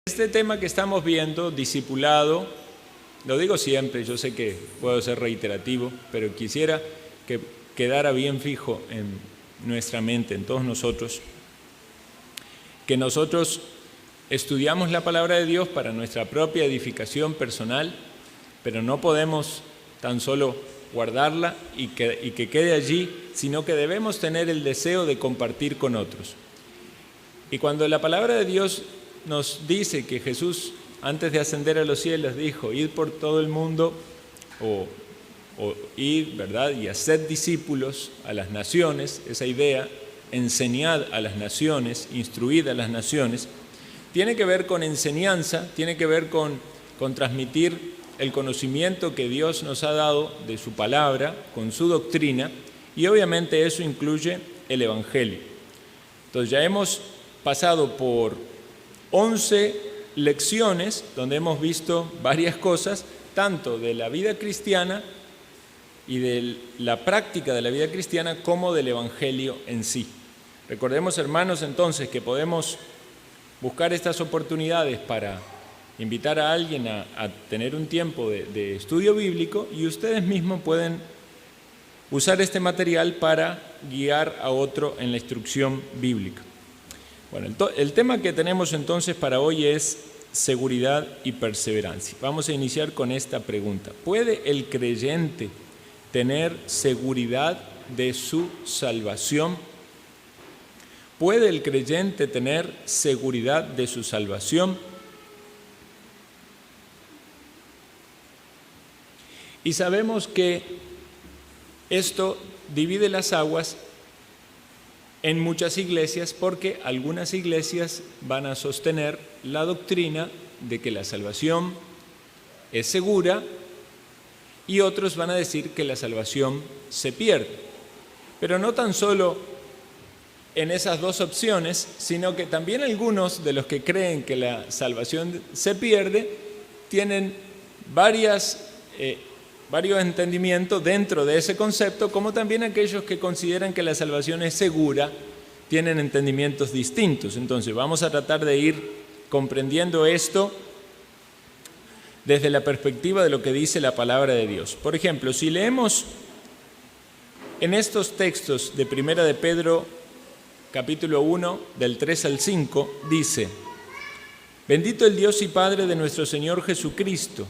Este tema que estamos viendo, discipulado, lo digo siempre, yo sé que puedo ser reiterativo, pero quisiera que quedara bien fijo en nuestra mente, en todos nosotros, que nosotros estudiamos la palabra de Dios para nuestra propia edificación personal, pero no podemos tan solo guardarla y que quede allí, sino que debemos tener el deseo de compartir con otros. Y cuando la palabra de Dios nos dice que Jesús, antes de ascender a los cielos, dijo, id por todo el mundo, o id, ¿verdad?, y haced discípulos a las naciones, esa idea, enseñad a las naciones, instruid a las naciones, tiene que ver con enseñanza, tiene que ver con transmitir el conocimiento que Dios nos ha dado de su palabra, con su doctrina, y obviamente eso incluye el Evangelio. Entonces ya hemos pasado por 11 lecciones donde hemos visto varias cosas, tanto de la vida cristiana y de la práctica de la vida cristiana como del Evangelio en sí. Recordemos, hermanos, entonces, que podemos buscar estas oportunidades para invitar a alguien a tener un tiempo de estudio bíblico, y ustedes mismos pueden usar este material para guiar a otro en la instrucción bíblica. Bueno, el tema que tenemos entonces para hoy es seguridad y perseverancia. Vamos a iniciar con esta pregunta. ¿Puede el creyente tener seguridad de su salvación? ¿Puede el creyente tener seguridad de su salvación? Y sabemos que esto divide las aguas en muchas iglesias, porque algunas iglesias van a sostener la doctrina de que la salvación es segura y otros van a decir que la salvación se pierde. Pero no tan solo en esas dos opciones, sino que también algunos de los que creen que la salvación se pierde tienen varios entendimientos dentro de ese concepto, como también aquellos que consideran que la salvación es segura tienen entendimientos distintos. Entonces vamos a tratar de ir comprendiendo esto desde la perspectiva de lo que dice la palabra de Dios. Por ejemplo, si leemos en estos textos de Primera de Pedro, capítulo 1, del 3 al 5, dice: Bendito el Dios y Padre de nuestro Señor Jesucristo,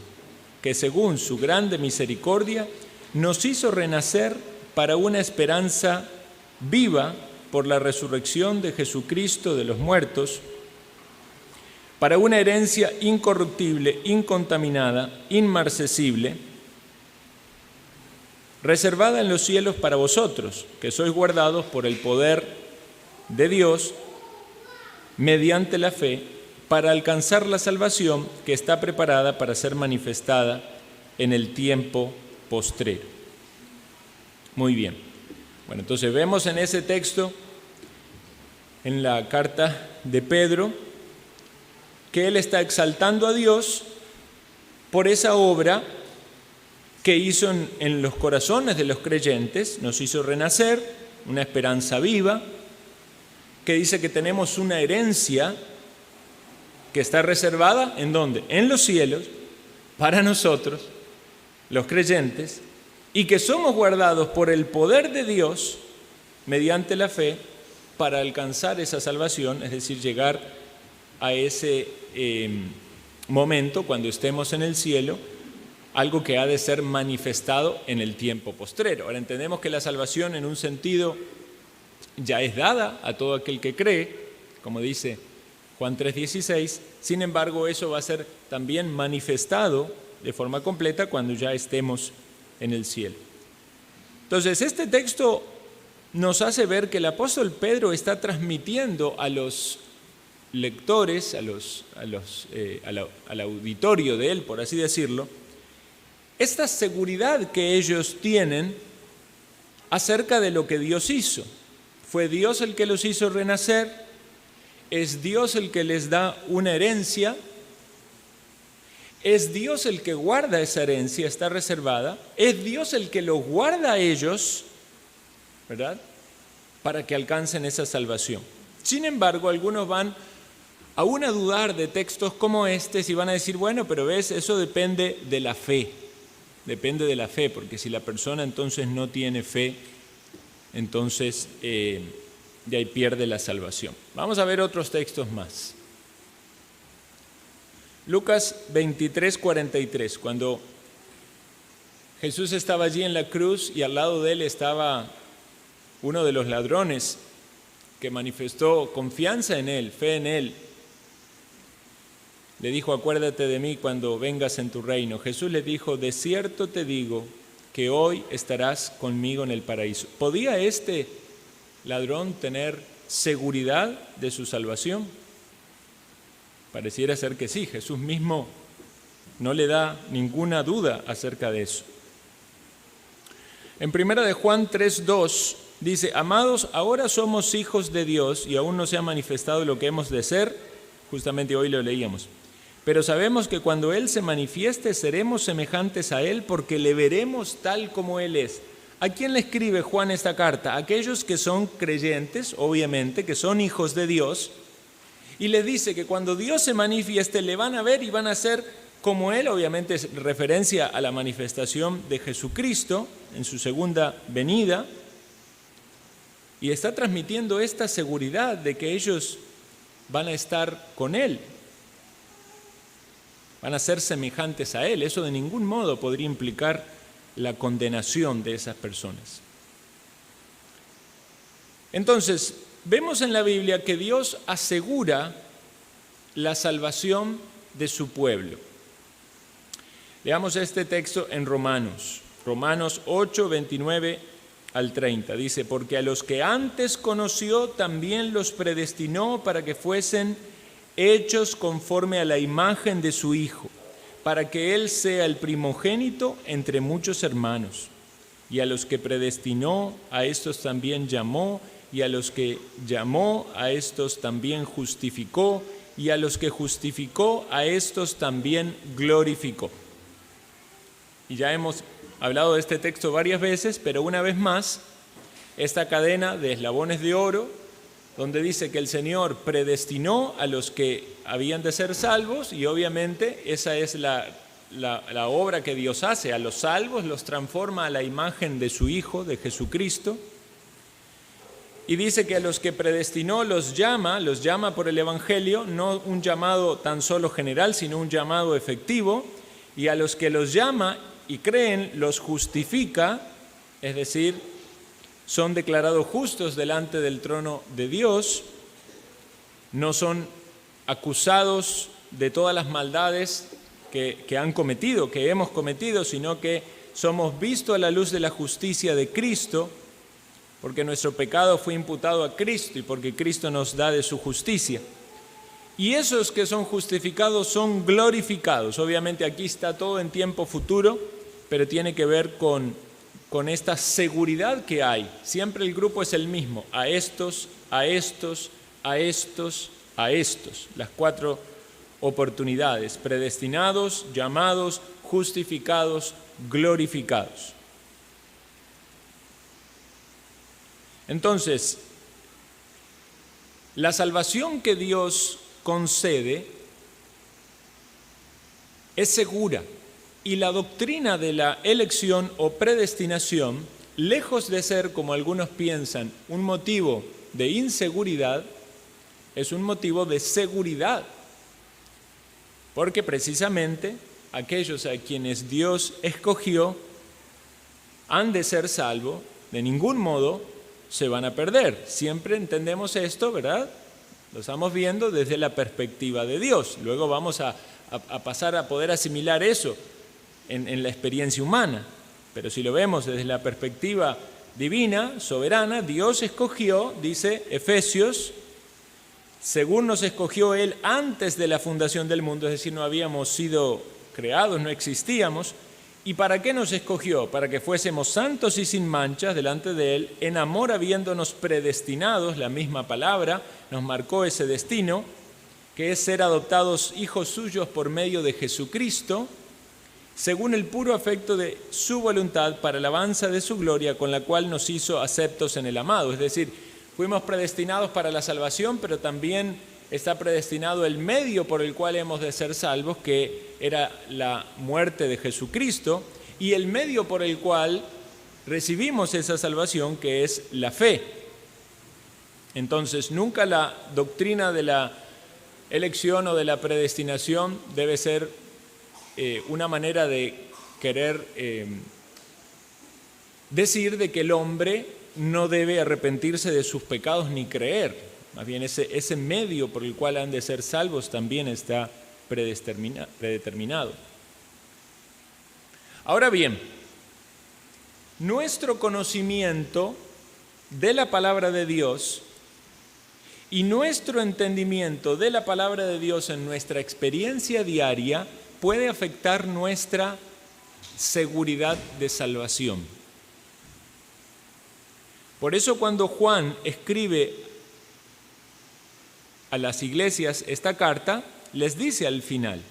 que según su grande misericordia nos hizo renacer para una esperanza viva por la resurrección de Jesucristo de los muertos, para una herencia incorruptible, incontaminada, inmarcesible, reservada en los cielos para vosotros, que sois guardados por el poder de Dios mediante la fe, para alcanzar la salvación que está preparada para ser manifestada en el tiempo postrero. Muy bien. Bueno, entonces vemos en ese texto, en la carta de Pedro, que él está exaltando a Dios por esa obra que hizo en los corazones de los creyentes, nos hizo renacer, una esperanza viva, que dice que tenemos una herencia que está reservada, ¿en dónde? En los cielos, para nosotros, los creyentes, y que somos guardados por el poder de Dios, mediante la fe, para alcanzar esa salvación, es decir, llegar a ese momento, cuando estemos en el cielo, algo que ha de ser manifestado en el tiempo postrero. Ahora entendemos que la salvación, en un sentido, ya es dada a todo aquel que cree, como dice Juan 3:16, sin embargo, eso va a ser también manifestado de forma completa cuando ya estemos en el cielo. Entonces, este texto nos hace ver que el apóstol Pedro está transmitiendo a los lectores, al auditorio de él, por así decirlo, esta seguridad que ellos tienen acerca de lo que Dios hizo. Fue Dios el que los hizo renacer. Es Dios el que les da una herencia, es Dios el que guarda esa herencia, está reservada, es Dios el que los guarda a ellos, ¿verdad?, para que alcancen esa salvación. Sin embargo, algunos van aún a dudar de textos como este, si van a decir, bueno, pero ves, eso depende de la fe. Depende de la fe, porque si la persona entonces no tiene fe, entonces de ahí pierde la salvación. Vamos a ver otros textos más. Lucas 23, 43, cuando Jesús estaba allí en la cruz y al lado de él estaba uno de los ladrones que manifestó confianza en él, fe en él. Le dijo, acuérdate de mí cuando vengas en tu reino. Jesús le dijo, de cierto te digo que hoy estarás conmigo en el paraíso. ¿Podía este ladrón tener seguridad de su salvación? Pareciera ser que sí. Jesús mismo no le da ninguna duda acerca de eso. En 1 de Juan 3:2 dice, amados, ahora somos hijos de Dios y aún no se ha manifestado lo que hemos de ser. Justamente hoy lo leíamos. Pero sabemos que cuando Él se manifieste seremos semejantes a Él porque le veremos tal como Él es. ¿A quién le escribe Juan esta carta? A aquellos que son creyentes, obviamente, que son hijos de Dios, y les dice que cuando Dios se manifieste le van a ver y van a ser como Él, obviamente es referencia a la manifestación de Jesucristo en su segunda venida, y está transmitiendo esta seguridad de que ellos van a estar con Él. Van a ser semejantes a Él. Eso de ningún modo podría implicar la condenación de esas personas. Entonces, vemos en la Biblia que Dios asegura la salvación de su pueblo. Leamos este texto en Romanos 8, 29 al 30. Dice, porque a los que antes conoció también los predestinó para que fuesen hechos conforme a la imagen de su Hijo, para que Él sea el primogénito entre muchos hermanos. Y a los que predestinó, a estos también llamó, y a los que llamó, a estos también justificó, y a los que justificó, a estos también glorificó. Y ya hemos hablado de este texto varias veces, pero una vez más, esta cadena de eslabones de oro, donde dice que el Señor predestinó a los que habían de ser salvos, y obviamente esa es la obra que Dios hace. A los salvos los transforma a la imagen de su Hijo, de Jesucristo, y dice que a los que predestinó los llama por el Evangelio, no un llamado tan solo general, sino un llamado efectivo, y a los que los llama y creen los justifica, es decir, son declarados justos delante del trono de Dios, no son acusados de todas las maldades que han cometido, que hemos cometido, sino que somos vistos a la luz de la justicia de Cristo, porque nuestro pecado fue imputado a Cristo y porque Cristo nos da de su justicia. Y esos que son justificados son glorificados. Obviamente aquí está todo en tiempo futuro, pero tiene que ver con esta seguridad que hay. Siempre el grupo es el mismo, a estos, a estos, a estos, a estos. Las 4 oportunidades, predestinados, llamados, justificados, glorificados. Entonces, la salvación que Dios concede es segura. Y la doctrina de la elección o predestinación, lejos de ser, como algunos piensan, un motivo de inseguridad, es un motivo de seguridad. Porque precisamente aquellos a quienes Dios escogió han de ser salvos, de ningún modo se van a perder. Siempre entendemos esto, ¿verdad? Lo estamos viendo desde la perspectiva de Dios. Luego vamos a pasar a poder asimilar eso en la experiencia humana, pero si lo vemos desde la perspectiva divina, soberana, Dios escogió, dice Efesios, según nos escogió Él antes de la fundación del mundo, es decir, no habíamos sido creados, no existíamos. ¿Y para qué nos escogió? Para que fuésemos santos y sin manchas delante de Él, en amor habiéndonos predestinados, la misma palabra nos marcó ese destino, que es ser adoptados hijos suyos por medio de Jesucristo, según el puro afecto de su voluntad para alabanza de su gloria, con la cual nos hizo aceptos en el amado. Es decir, fuimos predestinados para la salvación, pero también está predestinado el medio por el cual hemos de ser salvos, que era la muerte de Jesucristo, y el medio por el cual recibimos esa salvación, que es la fe. Entonces, nunca la doctrina de la elección o de la predestinación debe ser una manera de querer decir de que el hombre no debe arrepentirse de sus pecados ni creer. Más bien ese medio por el cual han de ser salvos también está predeterminado. Ahora bien, nuestro conocimiento de la palabra de Dios y nuestro entendimiento de la palabra de Dios en nuestra experiencia diaria puede afectar nuestra seguridad de salvación. Por eso cuando Juan escribe a las iglesias esta carta, les dice al final: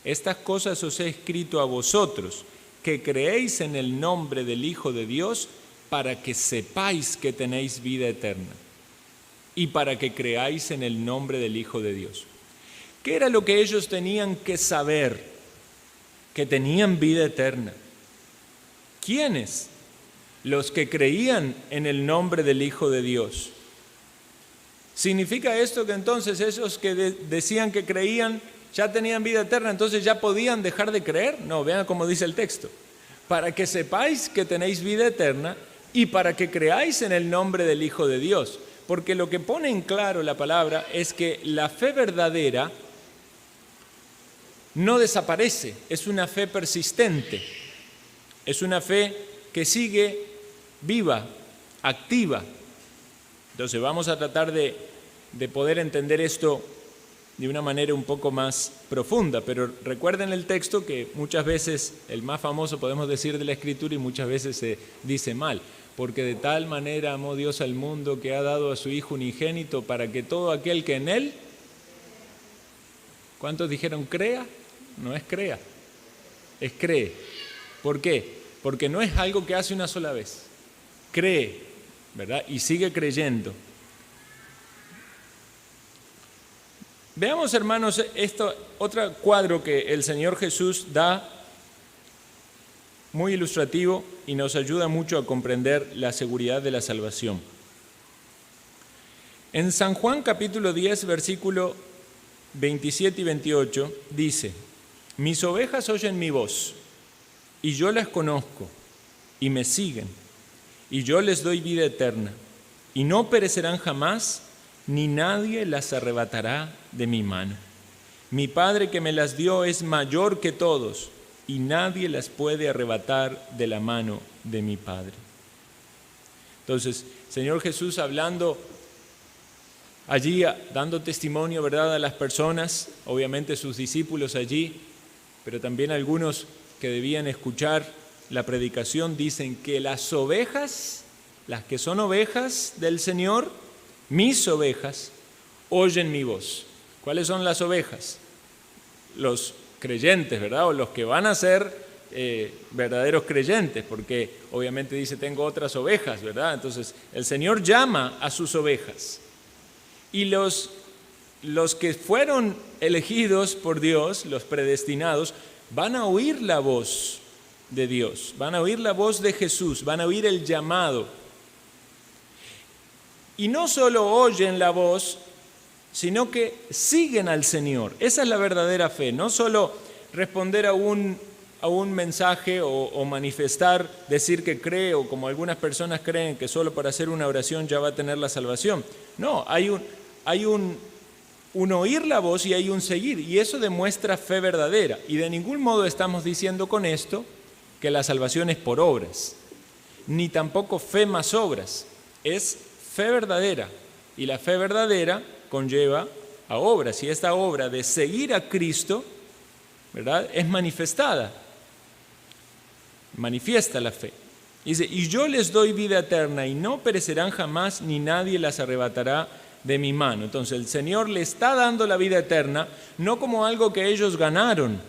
estas cosas os he escrito a vosotros, que creéis en el nombre del Hijo de Dios, para que sepáis que tenéis vida eterna, y para que creáis en el nombre del Hijo de Dios. ¿Qué era lo que ellos tenían que saber? Que tenían vida eterna. ¿Quiénes? Los que creían en el nombre del Hijo de Dios. ¿Significa esto que entonces esos que decían que creían ya tenían vida eterna, entonces ya podían dejar de creer? No, vean cómo dice el texto. Para que sepáis que tenéis vida eterna y para que creáis en el nombre del Hijo de Dios. Porque lo que pone en claro la palabra es que la fe verdadera no desaparece, es una fe persistente, es una fe que sigue viva, activa. Entonces vamos a tratar de poder entender esto de una manera un poco más profunda, pero recuerden el texto que muchas veces, el más famoso podemos decir de la Escritura, y muchas veces se dice mal, porque de tal manera amó Dios al mundo que ha dado a su Hijo unigénito para que todo aquel que en Él, ¿cuántos dijeron crea? No es crea, es cree. ¿Por qué? Porque no es algo que hace una sola vez, cree, ¿verdad? Y sigue creyendo. Veamos, hermanos, otro cuadro que el Señor Jesús da, muy ilustrativo y nos ayuda mucho a comprender la seguridad de la salvación. En San Juan capítulo 10, versículo 27 y 28, dice: mis ovejas oyen mi voz, y yo las conozco, y me siguen, y yo les doy vida eterna, y no perecerán jamás, ni nadie las arrebatará de mi mano. Mi Padre que me las dio es mayor que todos, y nadie las puede arrebatar de la mano de mi Padre. Entonces, Señor Jesús hablando allí, dando testimonio, ¿verdad?, a las personas, obviamente sus discípulos allí, pero también algunos que debían escuchar la predicación, dicen que las ovejas, las que son ovejas del Señor, mis ovejas, oyen mi voz. ¿Cuáles son las ovejas? Los creyentes, ¿verdad? O los que van a ser verdaderos creyentes, porque obviamente dice, tengo otras ovejas, ¿verdad? Entonces, el Señor llama a sus ovejas. Y los que fueron elegidos por Dios, los predestinados, van a oír la voz de Dios, van a oír la voz de Jesús, van a oír el llamado. Y no solo oyen la voz, sino que siguen al Señor. Esa es la verdadera fe, no solo responder a un mensaje o manifestar, decir que cree, o como algunas personas creen que solo para hacer una oración ya va a tener la salvación. No, hay un oír la voz y hay un seguir, y eso demuestra fe verdadera. Y de ningún modo estamos diciendo con esto que la salvación es por obras, ni tampoco fe más obras, es fe verdadera, y la fe verdadera conlleva a obras, y esta obra de seguir a Cristo, ¿verdad?, es manifiesta la fe. Dice, y yo les doy vida eterna, y no perecerán jamás, ni nadie las arrebatará de mi mano. Entonces el Señor le está dando la vida eterna, no como algo que ellos ganaron.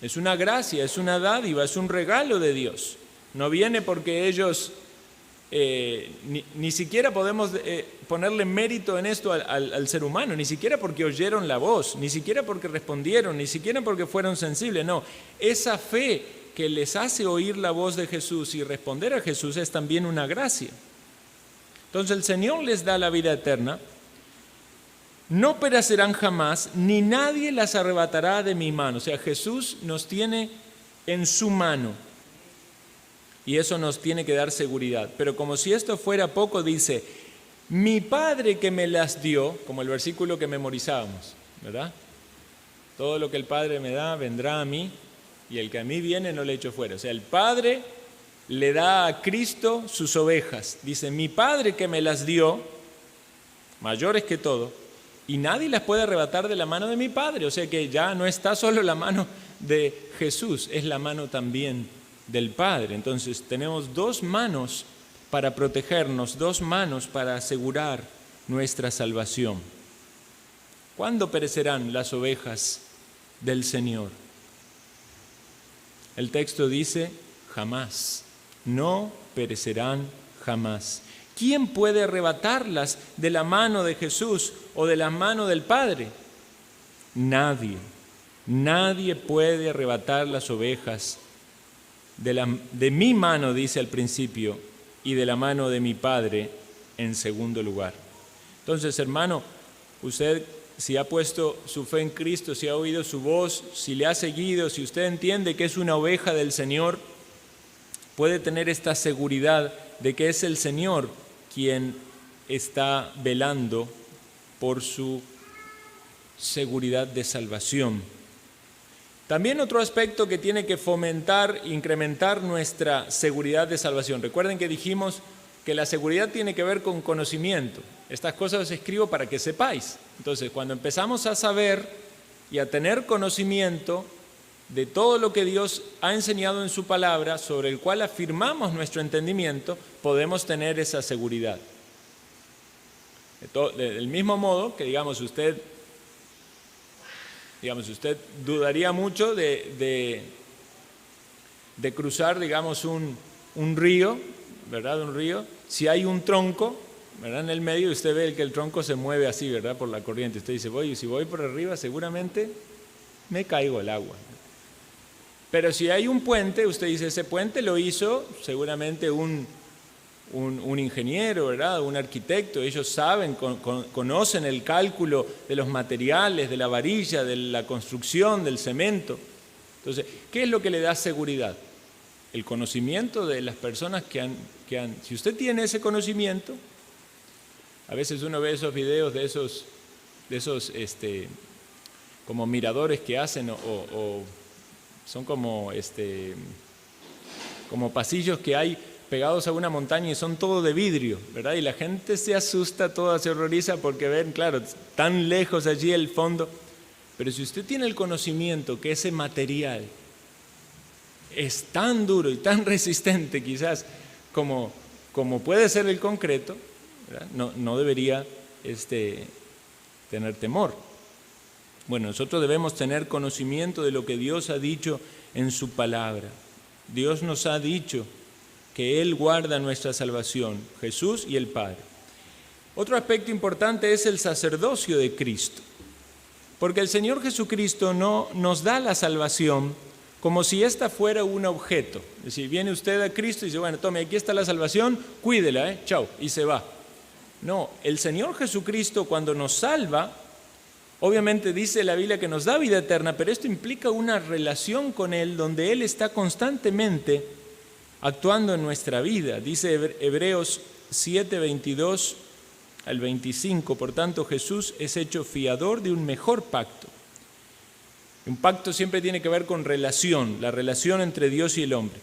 Es una gracia, es una dádiva, es un regalo de Dios. No viene porque ellos ni siquiera podemos ponerle mérito en esto al ser humano, ni siquiera porque oyeron la voz, ni siquiera porque respondieron, ni siquiera porque fueron sensibles. No, esa fe que les hace oír la voz de Jesús y responder a Jesús es también una gracia. Entonces el Señor les da la vida eterna. No perecerán jamás, ni nadie las arrebatará de mi mano. O sea, Jesús nos tiene en su mano y eso nos tiene que dar seguridad. Pero como si esto fuera poco, dice, mi Padre que me las dio, como el versículo que memorizábamos, ¿verdad? Todo lo que el Padre me da vendrá a mí y el que a mí viene no le echo fuera. O sea, el Padre le da a Cristo sus ovejas. Dice, mi Padre que me las dio, mayores que todo, y nadie las puede arrebatar de la mano de mi Padre. O sea que ya no está solo la mano de Jesús, es la mano también del Padre. Entonces tenemos dos manos para protegernos, dos manos para asegurar nuestra salvación. ¿Cuándo perecerán las ovejas del Señor? El texto dice, jamás, no perecerán jamás. ¿Quién puede arrebatarlas de la mano de Jesús o de la mano del Padre? Nadie. Nadie puede arrebatar las ovejas de mi mano, dice al principio, y de la mano de mi Padre en segundo lugar. Entonces, hermano, usted si ha puesto su fe en Cristo, si ha oído su voz, si le ha seguido, si usted entiende que es una oveja del Señor, puede tener esta seguridad de que es el Señor quien está velando por su seguridad de salvación. También otro aspecto que tiene que fomentar, incrementar nuestra seguridad de salvación. Recuerden que dijimos que la seguridad tiene que ver con conocimiento. Estas cosas os escribo para que sepáis. Entonces, cuando empezamos a saber y a tener conocimiento de todo lo que Dios ha enseñado en su palabra, sobre el cual afirmamos nuestro entendimiento, podemos tener esa seguridad. Del mismo modo que, digamos, usted dudaría mucho de cruzar, digamos, un río, ¿verdad? Un río, si hay un tronco, ¿verdad? En el medio, usted ve que el tronco se mueve así, ¿verdad? Por la corriente. Usted dice, si voy por arriba, seguramente me caigo al agua. Pero si hay un puente, usted dice, ese puente lo hizo seguramente un ingeniero, ¿verdad? Un arquitecto. Ellos saben, conocen el cálculo de los materiales, de la varilla, de la construcción, del cemento. Entonces, ¿qué es lo que le da seguridad? El conocimiento de las personas que han... Si usted tiene ese conocimiento, a veces uno ve esos videos de esos como miradores que hacen o son como pasillos que hay pegados a una montaña y son todo de vidrio, ¿verdad? Y la gente se asusta, toda se horroriza porque ven, claro, tan lejos allí el fondo. Pero si usted tiene el conocimiento que ese material es tan duro y tan resistente quizás como puede ser el concreto, ¿verdad? No debería tener temor. Bueno, nosotros debemos tener conocimiento de lo que Dios ha dicho en su palabra. Dios nos ha dicho que Él guarda nuestra salvación, Jesús y el Padre. Otro aspecto importante es el sacerdocio de Cristo, porque el Señor Jesucristo no nos da la salvación como si ésta fuera un objeto. Es decir, viene usted a Cristo y dice, bueno, tome, aquí está la salvación, cuídela, chao, y se va. No, el Señor Jesucristo cuando nos salva, obviamente dice la Biblia que nos da vida eterna, pero esto implica una relación con Él donde Él está constantemente actuando en nuestra vida. Dice Hebreos 7, 22 al 25, por tanto Jesús es hecho fiador de un mejor pacto. Un pacto siempre tiene que ver con relación, la relación entre Dios y el hombre.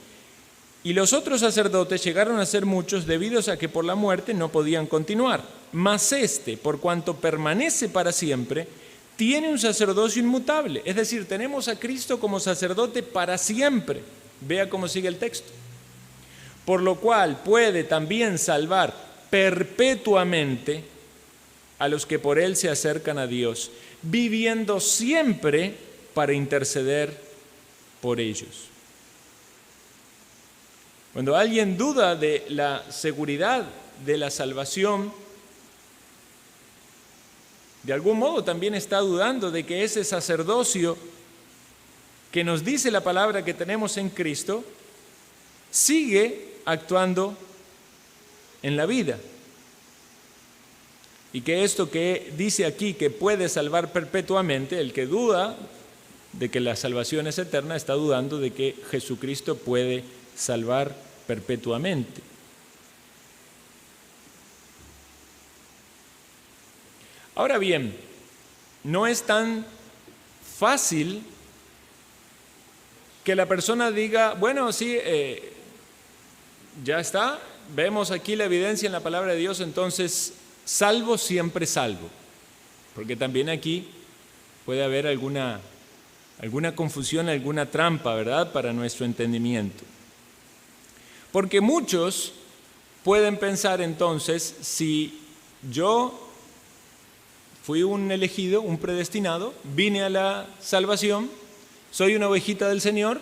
Y los otros sacerdotes llegaron a ser muchos debido a que por la muerte no podían continuar. Mas por cuanto permanece para siempre, tiene un sacerdocio inmutable. Es decir, tenemos a Cristo como sacerdote para siempre. Vea cómo sigue el texto. Por lo cual puede también salvar perpetuamente a los que por Él se acercan a Dios, viviendo siempre para interceder por ellos. Cuando alguien duda de la seguridad de la salvación, de algún modo también está dudando de que ese sacerdocio que nos dice la palabra que tenemos en Cristo sigue actuando en la vida. Y que esto que dice aquí que puede salvar perpetuamente, el que duda de que la salvación es eterna, está dudando de que Jesucristo puede salvar perpetuamente. Ahora bien, no es tan fácil que la persona diga, bueno, sí, ya está, vemos aquí la evidencia en la palabra de Dios, entonces salvo, siempre salvo. Porque también aquí puede haber alguna confusión, alguna trampa, ¿verdad?, para nuestro entendimiento. Porque muchos pueden pensar entonces, si yo fui un elegido, un predestinado, vine a la salvación, soy una ovejita del Señor,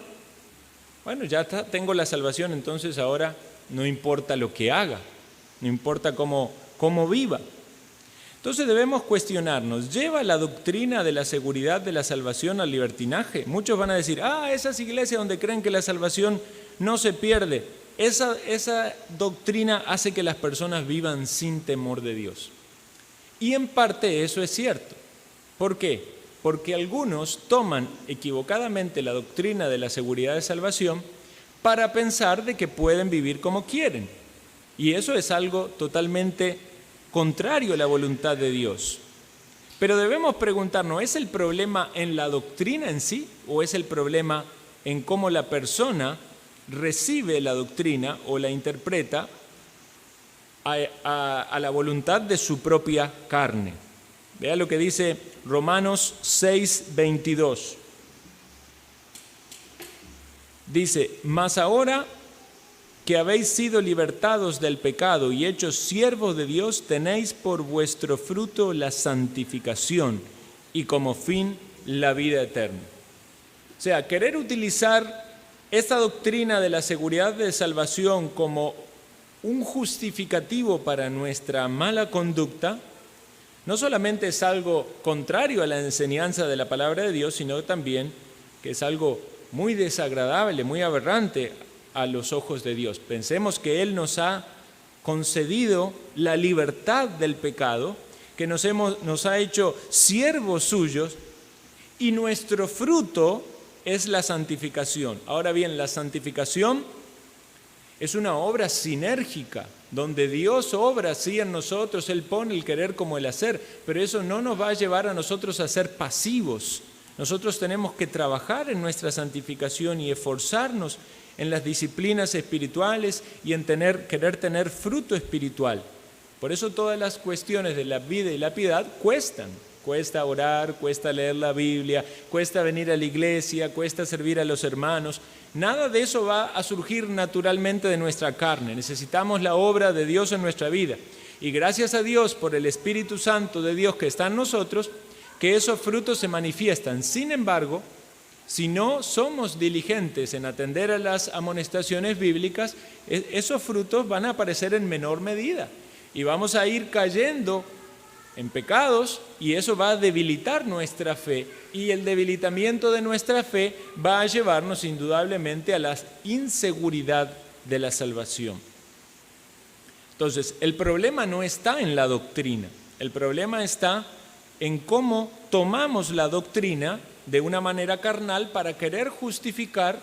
bueno, ya tengo la salvación, entonces ahora no importa lo que haga, no importa cómo viva. Entonces debemos cuestionarnos, ¿lleva la doctrina de la seguridad de la salvación al libertinaje? Muchos van a decir, esas iglesias donde creen que la salvación no se pierde, esa doctrina hace que las personas vivan sin temor de Dios. Y en parte eso es cierto. ¿Por qué? Porque algunos toman equivocadamente la doctrina de la seguridad de salvación para pensar de que pueden vivir como quieren. Y eso es algo totalmente contrario a la voluntad de Dios. Pero debemos preguntarnos, ¿es el problema en la doctrina en sí o es el problema en cómo la persona recibe la doctrina o la interpreta a la voluntad de su propia carne? Vea lo que dice Romanos 6:22. Dice, mas ahora que habéis sido libertados del pecado y hechos siervos de Dios, tenéis por vuestro fruto la santificación y como fin la vida eterna. O sea, querer utilizar esta doctrina de la seguridad de salvación como un justificativo para nuestra mala conducta, no solamente es algo contrario a la enseñanza de la palabra de Dios, sino también que es algo muy desagradable, muy aberrante a los ojos de Dios. Pensemos que Él nos ha concedido la libertad del pecado, que nos ha hecho siervos suyos y nuestro fruto es la santificación. Ahora bien, la santificación es una obra sinérgica, donde Dios obra así en nosotros, Él pone el querer como el hacer, pero eso no nos va a llevar a nosotros a ser pasivos. Nosotros tenemos que trabajar en nuestra santificación y esforzarnos en las disciplinas espirituales y en querer tener fruto espiritual. Por eso todas las cuestiones de la vida y la piedad cuestan. Cuesta orar, cuesta leer la Biblia, cuesta venir a la iglesia, cuesta servir a los hermanos. Nada de eso va a surgir naturalmente de nuestra carne. Necesitamos la obra de Dios en nuestra vida. Y gracias a Dios por el Espíritu Santo de Dios que está en nosotros, que esos frutos se manifiestan. Sin embargo, si no somos diligentes en atender a las amonestaciones bíblicas, esos frutos van a aparecer en menor medida. Y vamos a ir cayendo en pecados y eso va a debilitar nuestra fe. Y el debilitamiento de nuestra fe va a llevarnos indudablemente a la inseguridad de la salvación. Entonces, el problema no está en la doctrina. El problema está en cómo tomamos la doctrina de una manera carnal para querer justificar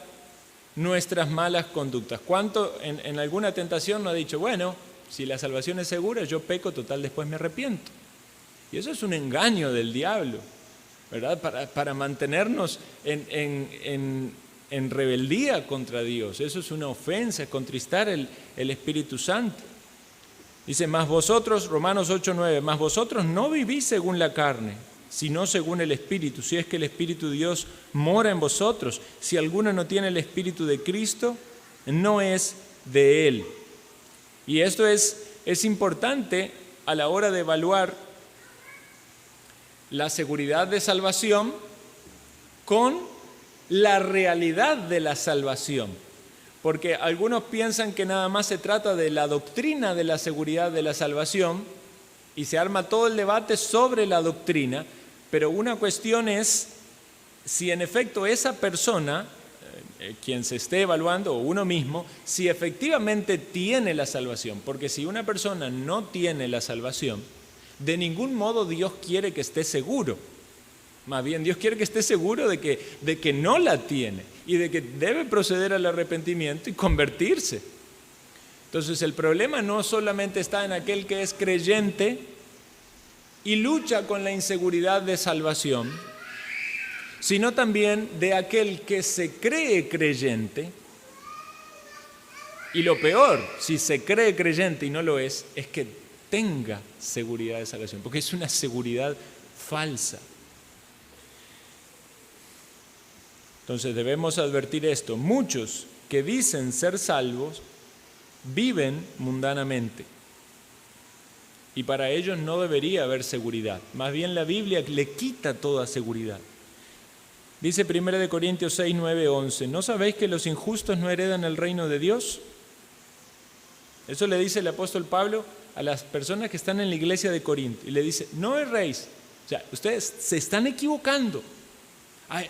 nuestras malas conductas. ¿Cuánto en alguna tentación no ha dicho, bueno, si la salvación es segura, yo peco, total, después me arrepiento? Y eso es un engaño del diablo, ¿verdad? Para mantenernos en rebeldía contra Dios. Eso es una ofensa, contristar el Espíritu Santo. Dice, mas vosotros, Romanos 8:9, mas vosotros no vivís según la carne, sino según el Espíritu. Si es que el Espíritu de Dios mora en vosotros. Si alguno no tiene el Espíritu de Cristo, no es de Él. Y esto es importante a la hora de evaluar la seguridad de salvación con la realidad de la salvación. Porque algunos piensan que nada más se trata de la doctrina de la seguridad de la salvación y se arma todo el debate sobre la doctrina, pero una cuestión es si en efecto esa persona, quien se esté evaluando, o uno mismo, si efectivamente tiene la salvación. Porque si una persona no tiene la salvación, de ningún modo Dios quiere que esté seguro. Más bien, Dios quiere que esté seguro de que no la tiene y de que debe proceder al arrepentimiento y convertirse. Entonces, el problema no solamente está en aquel que es creyente y lucha con la inseguridad de salvación, sino también de aquel que se cree creyente. Y lo peor, si se cree creyente y no lo es que tenga seguridad de salvación, porque es una seguridad falsa. Entonces debemos advertir esto. Muchos que dicen ser salvos viven mundanamente y para ellos no debería haber seguridad. Más bien la Biblia le quita toda seguridad. Dice 1 Corintios 6, 9, 11, ¿no sabéis que los injustos no heredan el reino de Dios? Eso le dice el apóstol Pablo a las personas que están en la iglesia de Corinto y le dice, no erréis, o sea, ustedes se están equivocando.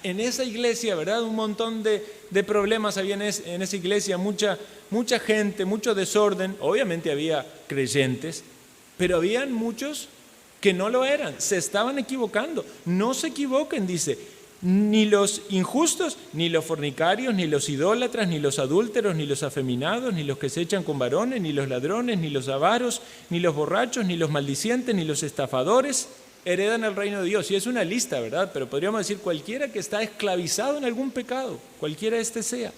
En esa iglesia, ¿verdad? Un montón de problemas había en esa iglesia, mucha gente, mucho desorden. Obviamente había creyentes, pero habían muchos que no lo eran, se estaban equivocando. No se equivoquen, dice, ni los injustos, ni los fornicarios, ni los idólatras, ni los adúlteros, ni los afeminados, ni los que se echan con varones, ni los ladrones, ni los avaros, ni los borrachos, ni los maldicientes, ni los estafadores heredan el reino de Dios. Y es una lista, ¿verdad? Pero podríamos decir cualquiera que está esclavizado en algún pecado, cualquiera este sea.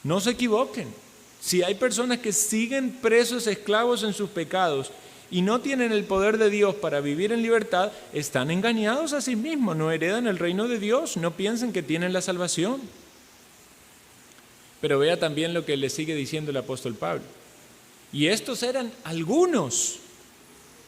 No se equivoquen. Si hay personas que siguen presos, esclavos en sus pecados y no tienen el poder de Dios para vivir en libertad, están engañados a sí mismos, no heredan el reino de Dios, no piensen que tienen la salvación. Pero vea también lo que le sigue diciendo el apóstol Pablo. Y estos eran algunos.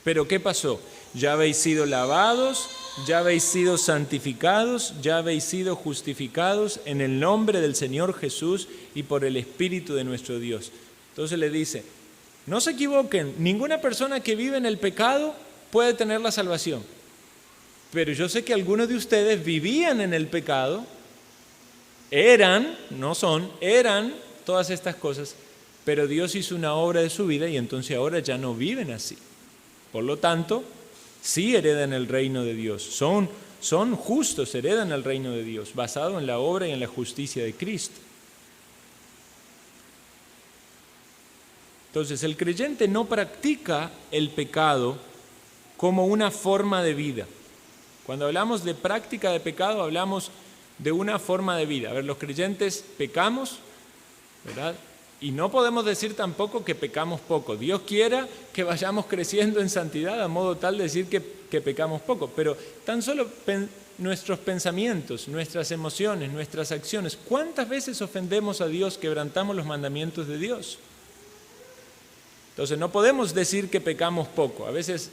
Pero ¿qué pasó? Ya habéis sido lavados, ya habéis sido santificados, ya habéis sido justificados en el nombre del Señor Jesús y por el Espíritu de nuestro Dios. Entonces le dice, no se equivoquen, ninguna persona que vive en el pecado puede tener la salvación. Pero yo sé que algunos de ustedes vivían en el pecado, eran todas estas cosas, pero Dios hizo una obra de su vida y entonces ahora ya no viven así. Por lo tanto, sí heredan el reino de Dios, son justos, heredan el reino de Dios, basado en la obra y en la justicia de Cristo. Entonces, el creyente no practica el pecado como una forma de vida. Cuando hablamos de práctica de pecado, hablamos de una forma de vida. A ver, los creyentes pecamos, ¿verdad? Y no podemos decir tampoco que pecamos poco. Dios quiera que vayamos creciendo en santidad a modo tal de decir que pecamos poco. Pero tan solo nuestros pensamientos, nuestras emociones, nuestras acciones, ¿cuántas veces ofendemos a Dios, quebrantamos los mandamientos de Dios? Entonces no podemos decir que pecamos poco. A veces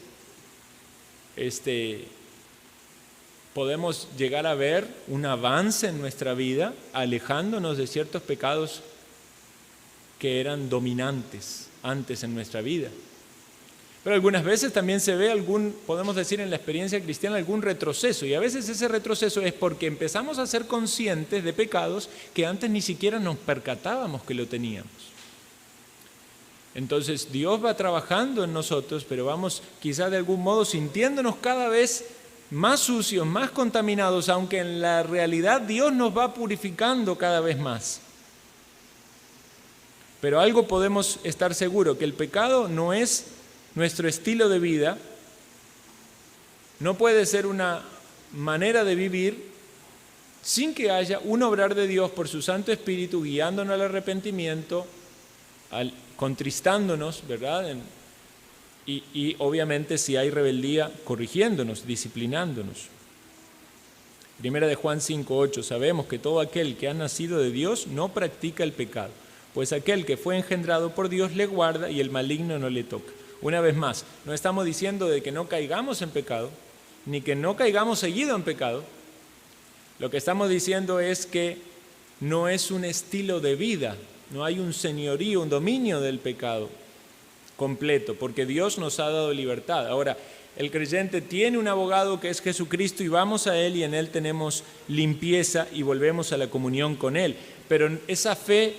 podemos llegar a ver un avance en nuestra vida alejándonos de ciertos pecados que eran dominantes antes en nuestra vida. Pero algunas veces también se ve podemos decir en la experiencia cristiana, algún retroceso. Y a veces ese retroceso es porque empezamos a ser conscientes de pecados que antes ni siquiera nos percatábamos que lo teníamos. Entonces Dios va trabajando en nosotros, pero vamos quizás de algún modo sintiéndonos cada vez más sucios, más contaminados, aunque en la realidad Dios nos va purificando cada vez más. Pero algo podemos estar seguros, que el pecado no es nuestro estilo de vida, no puede ser una manera de vivir sin que haya un obrar de Dios por su Santo Espíritu guiándonos al arrepentimiento, contristándonos, ¿verdad? Y obviamente si hay rebeldía, corrigiéndonos, disciplinándonos. Primera de Juan 5:8, sabemos que todo aquel que ha nacido de Dios no practica el pecado, pues aquel que fue engendrado por Dios le guarda y el maligno no le toca. Una vez más, no estamos diciendo de que no caigamos en pecado, ni que no caigamos seguido en pecado. Lo que estamos diciendo es que no es un estilo de vida, no hay un señorío, un dominio del pecado completo, porque Dios nos ha dado libertad. Ahora, el creyente tiene un abogado que es Jesucristo y vamos a Él y en Él tenemos limpieza y volvemos a la comunión con Él. Pero esa fe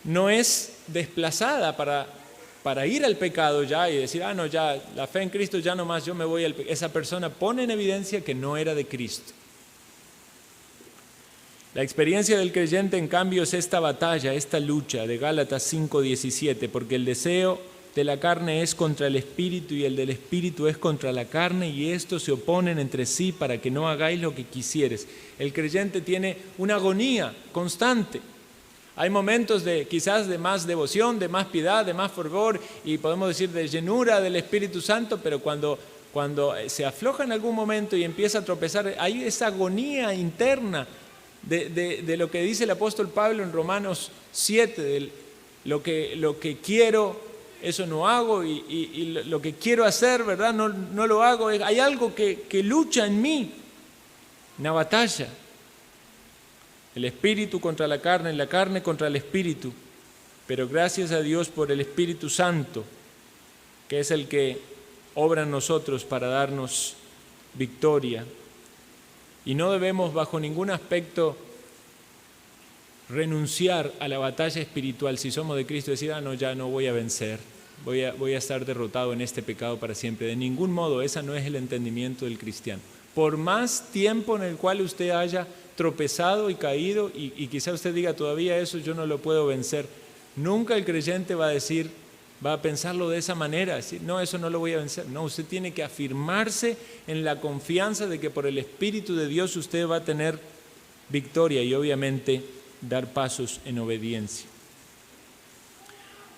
no es desplazada para ir al pecado ya y decir, no, ya, la fe en Cristo ya no más, yo me voy al pecado. Esa persona pone en evidencia que no era de Cristo. La experiencia del creyente, en cambio, es esta batalla, esta lucha de Gálatas 5:17, porque el deseo de la carne es contra el espíritu y el del espíritu es contra la carne y estos se oponen entre sí para que no hagáis lo que quisieres. El creyente tiene una agonía constante. Hay momentos quizás de más devoción, de más piedad, de más fervor y podemos decir de llenura del Espíritu Santo, pero cuando se afloja en algún momento y empieza a tropezar, hay esa agonía interna de lo que dice el apóstol Pablo en Romanos 7, de lo que quiero, eso no hago y lo que quiero hacer, ¿verdad? No lo hago. Hay algo que lucha en mí, una batalla. El espíritu contra la carne contra el espíritu. Pero gracias a Dios por el Espíritu Santo, que es el que obra en nosotros para darnos victoria. Y no debemos bajo ningún aspecto renunciar a la batalla espiritual si somos de Cristo, decir, no, ya no voy a vencer, voy a estar derrotado en este pecado para siempre. De ningún modo, ese no es el entendimiento del cristiano. Por más tiempo en el cual usted haya tropezado y caído y quizá usted diga, todavía eso yo no lo puedo vencer, nunca el creyente va a pensarlo de esa manera, decir, no, eso no lo voy a vencer. No, usted tiene que afirmarse en la confianza de que por el Espíritu de Dios usted va a tener victoria y obviamente dar pasos en obediencia.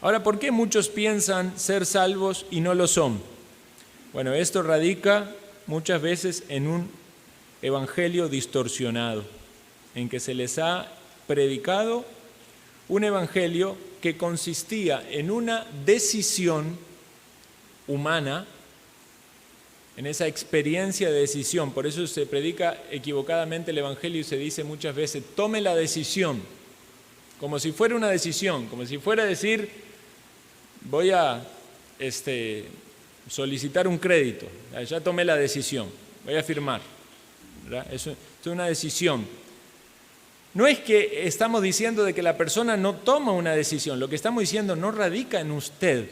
Ahora, ¿por qué muchos piensan ser salvos y no lo son? Bueno, esto radica muchas veces en un evangelio distorsionado, en que se les ha predicado un evangelio que consistía en una decisión humana, en esa experiencia de decisión. Por eso se predica equivocadamente el evangelio y se dice muchas veces, tome la decisión, como si fuera una decisión, como si fuera decir, voy a solicitar un crédito, ya tomé la decisión, voy a firmar, ¿verdad? Eso es una decisión. No es que estamos diciendo de que la persona no toma una decisión, lo que estamos diciendo no radica en usted.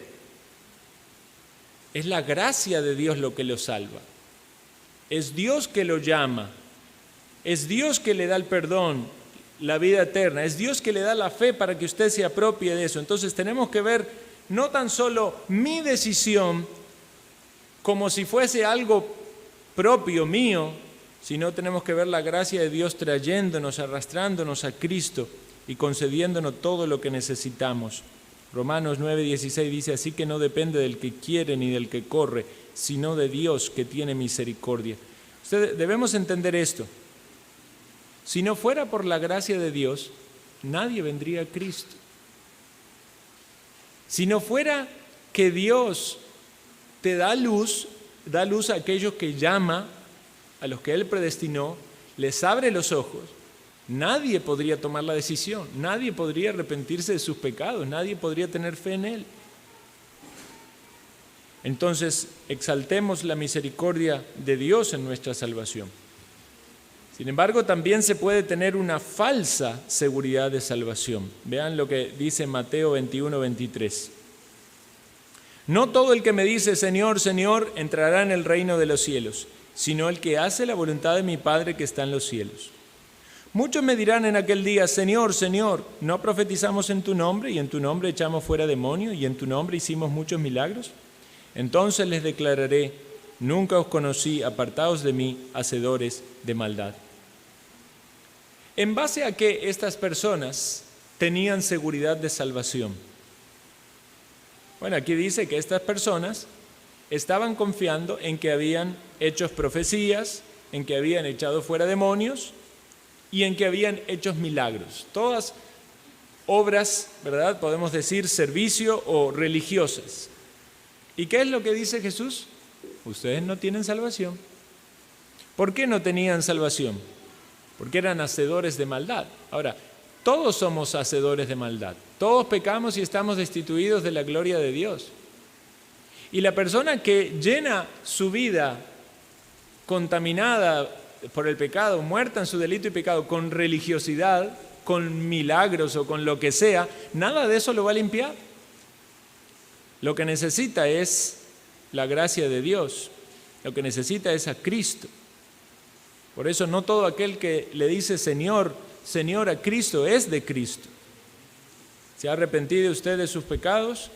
Es la gracia de Dios lo que lo salva. Es Dios que lo llama. Es Dios que le da el perdón, la vida eterna. Es Dios que le da la fe para que usted se apropie de eso. Entonces tenemos que ver no tan solo mi decisión como si fuese algo propio mío, sino tenemos que ver la gracia de Dios trayéndonos, arrastrándonos a Cristo y concediéndonos todo lo que necesitamos. Romanos 9:16 dice, así que no depende del que quiere ni del que corre, sino de Dios que tiene misericordia. Debemos entender esto. Si no fuera por la gracia de Dios, nadie vendría a Cristo. Si no fuera que Dios te da luz a aquellos que llama, a los que Él predestinó, les abre los ojos, nadie podría tomar la decisión, nadie podría arrepentirse de sus pecados, nadie podría tener fe en Él. Entonces, exaltemos la misericordia de Dios en nuestra salvación. Sin embargo, también se puede tener una falsa seguridad de salvación. Vean lo que dice Mateo 21:23. No todo el que me dice, Señor, Señor, entrará en el reino de los cielos, sino el que hace la voluntad de mi Padre que está en los cielos. Muchos me dirán en aquel día, Señor, Señor, ¿no profetizamos en tu nombre y en tu nombre echamos fuera demonios y en tu nombre hicimos muchos milagros? Entonces les declararé, nunca os conocí, apartaos de mí, hacedores de maldad. ¿En base a qué estas personas tenían seguridad de salvación? Bueno, aquí dice que estas personas estaban confiando en que habían hecho profecías, en que habían echado fuera demonios y en que habían hecho milagros. Todas obras, ¿verdad? Podemos decir servicio o religiosas. ¿Y qué es lo que dice Jesús? Ustedes no tienen salvación. ¿Por qué no tenían salvación? Porque eran hacedores de maldad. Ahora, Todos somos hacedores de maldad. Todos pecamos y estamos destituidos de la gloria de Dios. Y la persona que llena su vida contaminada por el pecado, muerta en su delito y pecado, con religiosidad, con milagros o con lo que sea, nada de eso lo va a limpiar. Lo que necesita es la gracia de Dios. Lo que necesita es a Cristo. Por eso no todo aquel que le dice Señor, Señor a Cristo es de Cristo. ¿Se ha arrepentido usted de sus pecados?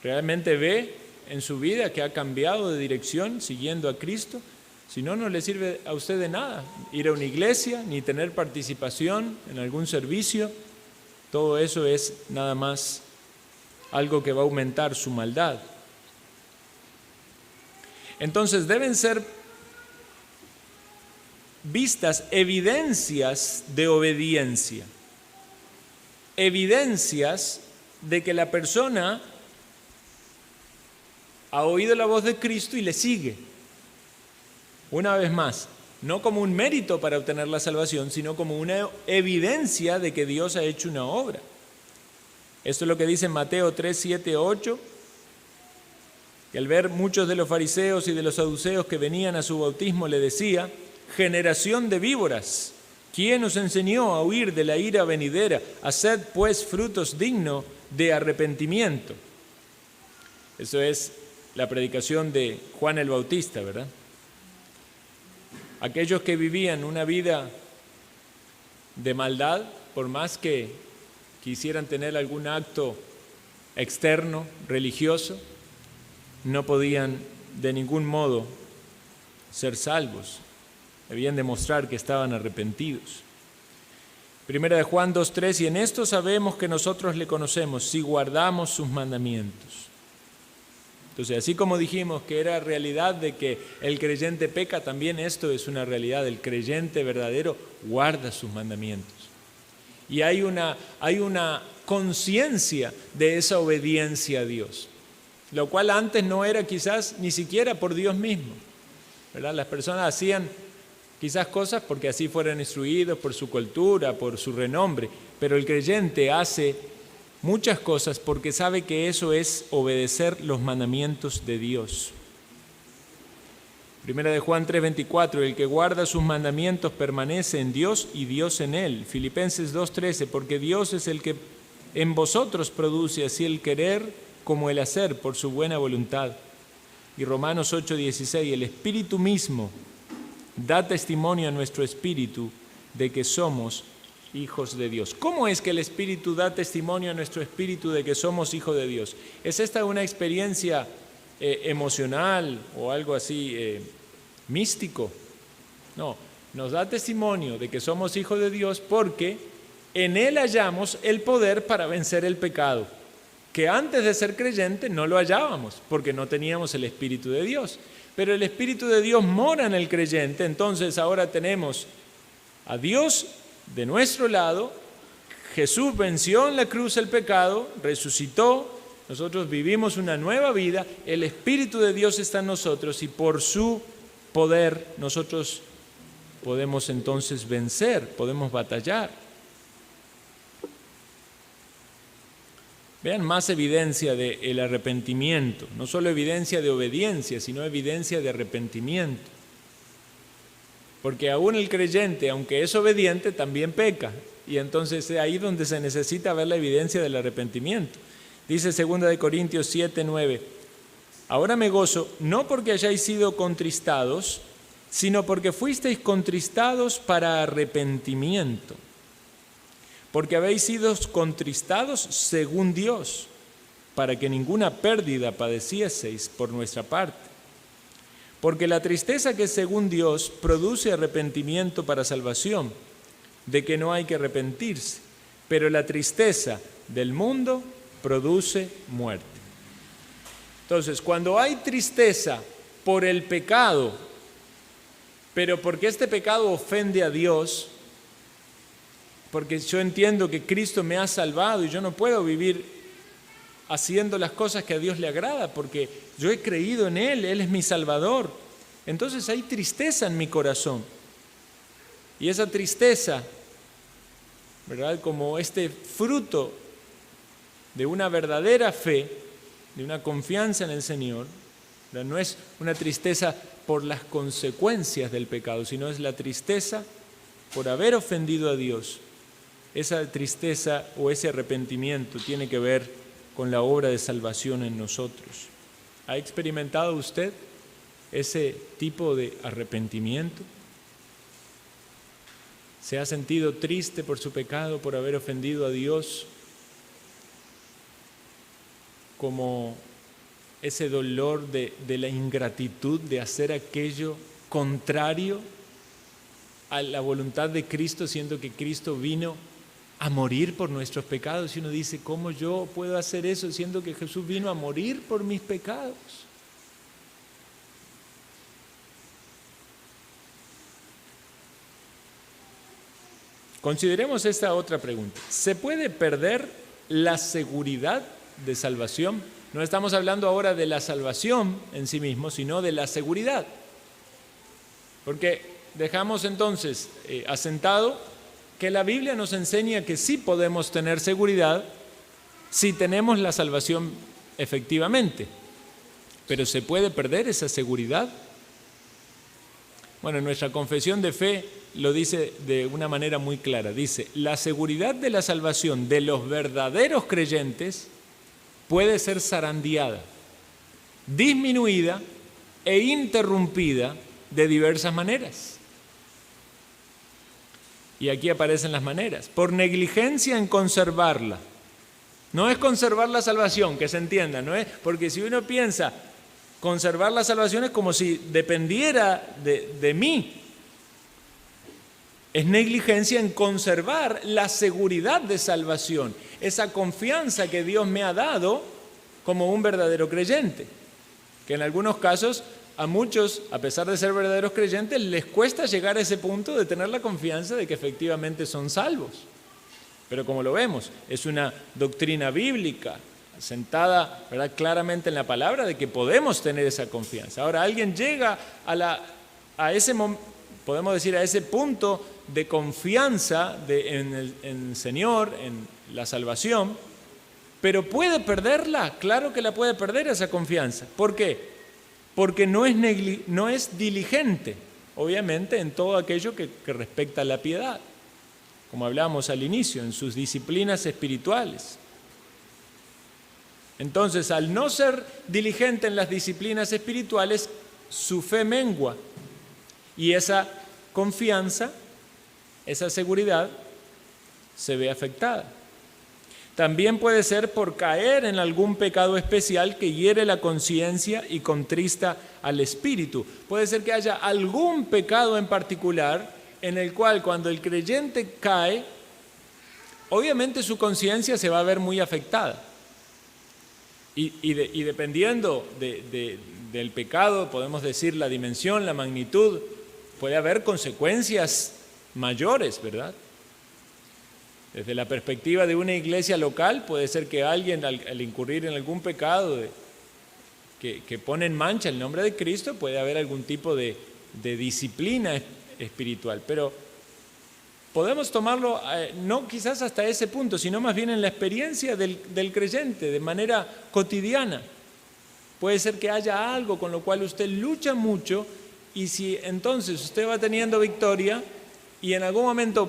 ¿Realmente ve en su vida que ha cambiado de dirección siguiendo a Cristo? Si no, no le sirve a usted de nada ir a una iglesia, ni tener participación en algún servicio. Todo eso es nada más algo que va a aumentar su maldad. Entonces deben ser vistas evidencias de obediencia, evidencias de que la persona ha oído la voz de Cristo y le sigue. Una vez más, no como un mérito para obtener la salvación, sino como una evidencia de que Dios ha hecho una obra. Esto es lo que dice Mateo 3, 7, 8. Y al ver muchos de los fariseos y de los saduceos que venían a su bautismo, le decía: generación de víboras, ¿quién os enseñó a huir de la ira venidera? Haced pues frutos dignos de arrepentimiento. Eso es la predicación de Juan el Bautista, ¿verdad? Aquellos que vivían una vida de maldad, por más que quisieran tener algún acto externo, religioso, no podían de ningún modo ser salvos. Debían demostrar que estaban arrepentidos. Primera de Juan 2:3, y en esto sabemos que nosotros le conocemos, si guardamos sus mandamientos. Entonces, así como dijimos que era realidad de que el creyente peca, también esto es una realidad. El creyente verdadero guarda sus mandamientos. Y hay una conciencia de esa obediencia a Dios, lo cual antes no era quizás ni siquiera por Dios mismo, ¿verdad? Las personas hacían quizás cosas porque así fueran instruidos, por su cultura, por su renombre, pero el creyente hace muchas cosas porque sabe que eso es obedecer los mandamientos de Dios. Primera de Juan 3:24, el que guarda sus mandamientos permanece en Dios y Dios en él. Filipenses 2:13, porque Dios es el que en vosotros produce así el querer como el hacer por su buena voluntad. Y Romanos 8:16, el Espíritu mismo da testimonio a nuestro espíritu de que somos hijos de Dios. ¿Cómo es que el Espíritu da testimonio a nuestro espíritu de que somos hijos de Dios? ¿Es esta una experiencia emocional o algo así místico? No, nos da testimonio de que somos hijos de Dios porque en Él hallamos el poder para vencer el pecado, que antes de ser creyente no lo hallábamos porque no teníamos el Espíritu de Dios. Pero el Espíritu de Dios mora en el creyente, entonces ahora tenemos a Dios de nuestro lado. Jesús venció en la cruz el pecado, resucitó, nosotros vivimos una nueva vida, el Espíritu de Dios está en nosotros y por su poder nosotros podemos entonces vencer, podemos batallar. Vean más evidencia del arrepentimiento, no solo evidencia de obediencia, sino evidencia de arrepentimiento. Porque aún el creyente, aunque es obediente, también peca. Y entonces es ahí donde se necesita ver la evidencia del arrepentimiento. Dice 2 Corintios 7:9, ahora me gozo, no porque hayáis sido contristados, sino porque fuisteis contristados para arrepentimiento. Porque habéis sido contristados según Dios, para que ninguna pérdida padecieseis por nuestra parte. Porque la tristeza que es según Dios produce arrepentimiento para salvación, de que no hay que arrepentirse, pero la tristeza del mundo produce muerte. Entonces, cuando hay tristeza por el pecado, pero porque este pecado ofende a Dios, porque yo entiendo que Cristo me ha salvado y yo no puedo vivir haciendo las cosas que a Dios le agrada, porque yo he creído en Él, Él es mi Salvador. Entonces hay tristeza en mi corazón. Y esa tristeza ¿verdad? Como este fruto de una verdadera fe, de una confianza en el Señor, ¿verdad? No es una tristeza por las consecuencias del pecado, sino es la tristeza por haber ofendido a Dios. Esa tristeza o ese arrepentimiento tiene que ver con la obra de salvación en nosotros. ¿Ha experimentado usted ese tipo de arrepentimiento? ¿Se ha sentido triste por su pecado, por haber ofendido a Dios? Como ese dolor de la ingratitud, de hacer aquello contrario a la voluntad de Cristo, siendo que Cristo vino a morir por nuestros pecados. Y uno dice, ¿cómo yo puedo hacer eso siendo que Jesús vino a morir por mis pecados? Consideremos esta otra pregunta. ¿Se puede perder la seguridad de salvación? No estamos hablando ahora de la salvación en sí mismo, sino de la seguridad. Porque dejamos entonces asentado que la Biblia nos enseña que sí podemos tener seguridad si tenemos la salvación efectivamente. Pero ¿se puede perder esa seguridad? Bueno, nuestra confesión de fe lo dice de una manera muy clara. Dice, la seguridad de la salvación de los verdaderos creyentes puede ser zarandeada, disminuida e interrumpida de diversas maneras. Y aquí aparecen las maneras. Por negligencia en conservarla. No es conservar la salvación, que se entienda, no es, porque si uno piensa conservar la salvación es como si dependiera de mí. Es negligencia en conservar la seguridad de salvación, esa confianza que Dios me ha dado como un verdadero creyente, que en algunos casos a muchos, a pesar de ser verdaderos creyentes, les cuesta llegar a ese punto de tener la confianza de que efectivamente son salvos. Pero como lo vemos, es una doctrina bíblica, sentada, ¿verdad?, claramente en la palabra, de que podemos tener esa confianza. Ahora, alguien llega a ese podemos decir, a ese punto de confianza en el Señor, en la salvación, pero puede perderla. Claro que la puede perder esa confianza. ¿Por qué? Porque no es diligente, obviamente, en todo aquello que respecta a la piedad, como hablábamos al inicio, en sus disciplinas espirituales. Entonces, al no ser diligente en las disciplinas espirituales, su fe mengua y esa confianza, esa seguridad, se ve afectada. También puede ser por caer en algún pecado especial que hiere la conciencia y contrista al espíritu. Puede ser que haya algún pecado en particular en el cual cuando el creyente cae, obviamente su conciencia se va a ver muy afectada. Y dependiendo del pecado, podemos decir la dimensión, la magnitud, puede haber consecuencias mayores, ¿verdad? Desde la perspectiva de una iglesia local, puede ser que alguien al incurrir en algún pecado que pone en mancha el nombre de Cristo, puede haber algún tipo de disciplina espiritual. Pero podemos tomarlo no quizás hasta ese punto, sino más bien en la experiencia del creyente, de manera cotidiana. Puede ser que haya algo con lo cual usted lucha mucho y si entonces usted va teniendo victoria y en algún momento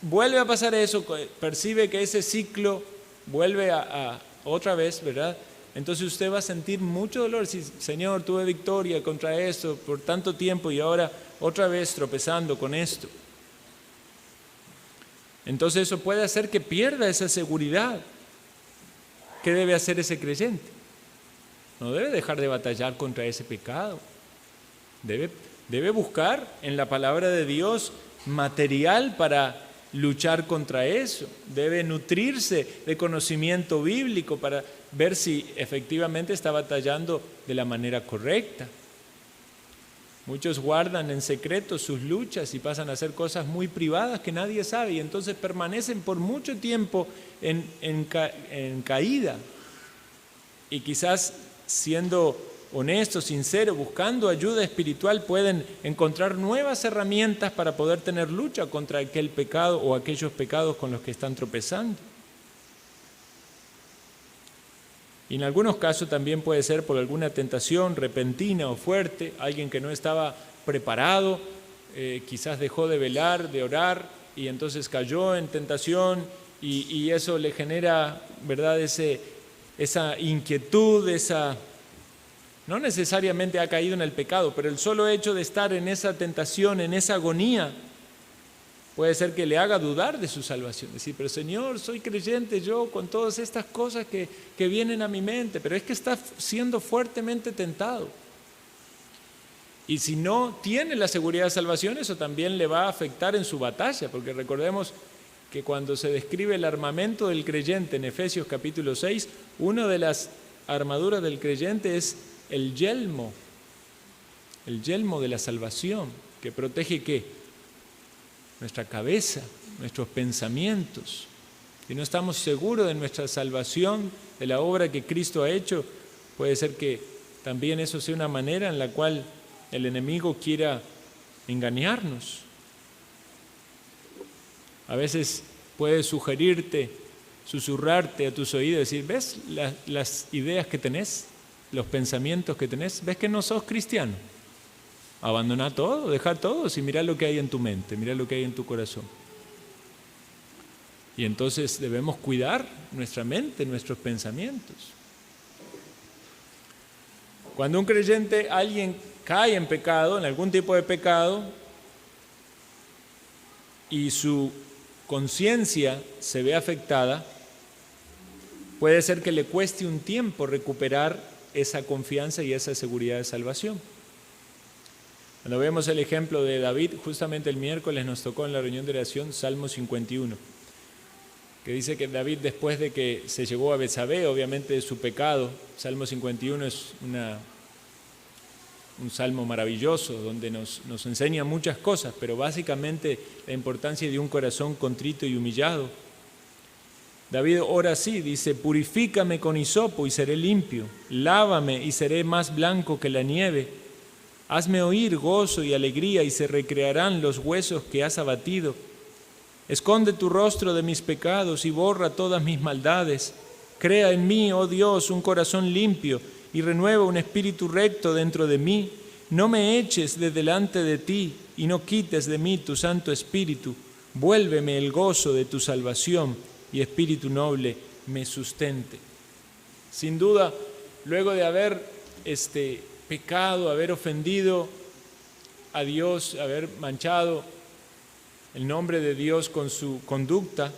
vuelve a pasar eso, percibe que ese ciclo vuelve a otra vez, ¿verdad? Entonces usted va a sentir mucho dolor. Si, Señor, tuve victoria contra esto por tanto tiempo y ahora otra vez tropezando con esto. Entonces eso puede hacer que pierda esa seguridad. ¿Qué debe hacer ese creyente? No debe dejar de batallar contra ese pecado. Debe buscar en la palabra de Dios material para luchar contra eso. Debe nutrirse de conocimiento bíblico para ver si efectivamente está batallando de la manera correcta. Muchos guardan en secreto sus luchas y pasan a hacer cosas muy privadas que nadie sabe y entonces permanecen por mucho tiempo en caída y quizás siendo honesto, sincero, buscando ayuda espiritual, pueden encontrar nuevas herramientas para poder tener lucha contra aquel pecado o aquellos pecados con los que están tropezando. Y en algunos casos también puede ser por alguna tentación repentina o fuerte, alguien que no estaba preparado, quizás dejó de velar, de orar, y entonces cayó en tentación, y eso le genera, ¿verdad?, esa inquietud, no necesariamente ha caído en el pecado, pero el solo hecho de estar en esa tentación, en esa agonía, puede ser que le haga dudar de su salvación. Decir, pero Señor, soy creyente yo con todas estas cosas que vienen a mi mente, pero es que está siendo fuertemente tentado. Y si no tiene la seguridad de salvación, eso también le va a afectar en su batalla, porque recordemos que cuando se describe el armamento del creyente en Efesios capítulo 6, una de las armaduras del creyente es el yelmo de la salvación, que protege ¿qué? Nuestra cabeza, nuestros pensamientos. Si no estamos seguros de nuestra salvación, de la obra que Cristo ha hecho, puede ser que también eso sea una manera en la cual el enemigo quiera engañarnos. A veces puede sugerirte, susurrarte a tus oídos, decir, ¿ves las ideas que tenés? Los pensamientos que tenés. ¿Ves que no sos cristiano? Abandona todo, deja todo y mira lo que hay en tu mente, mira lo que hay en tu corazón. Y entonces debemos cuidar nuestra mente, nuestros pensamientos. Cuando un creyente, alguien cae en pecado, en algún tipo de pecado, y su conciencia se ve afectada, puede ser que le cueste un tiempo recuperar esa confianza y esa seguridad de salvación. Cuando vemos el ejemplo de David, justamente el miércoles nos tocó en la reunión de oración Salmo 51, que dice que David, después de que se llevó a Betsabé, obviamente de su pecado, Salmo 51 es un salmo maravilloso donde nos enseña muchas cosas, pero básicamente la importancia de un corazón contrito y humillado. David ora así, dice, purifícame con hisopo y seré limpio, lávame y seré más blanco que la nieve. Hazme oír gozo y alegría y se recrearán los huesos que has abatido. Esconde tu rostro de mis pecados y borra todas mis maldades. Crea en mí, oh Dios, un corazón limpio y renueva un espíritu recto dentro de mí. No me eches de delante de ti y no quites de mí tu Santo Espíritu. Vuélveme el gozo de tu salvación y espíritu noble me sustente. Sin duda, luego de haber pecado, haber ofendido a Dios, haber manchado el nombre de Dios con su conducta,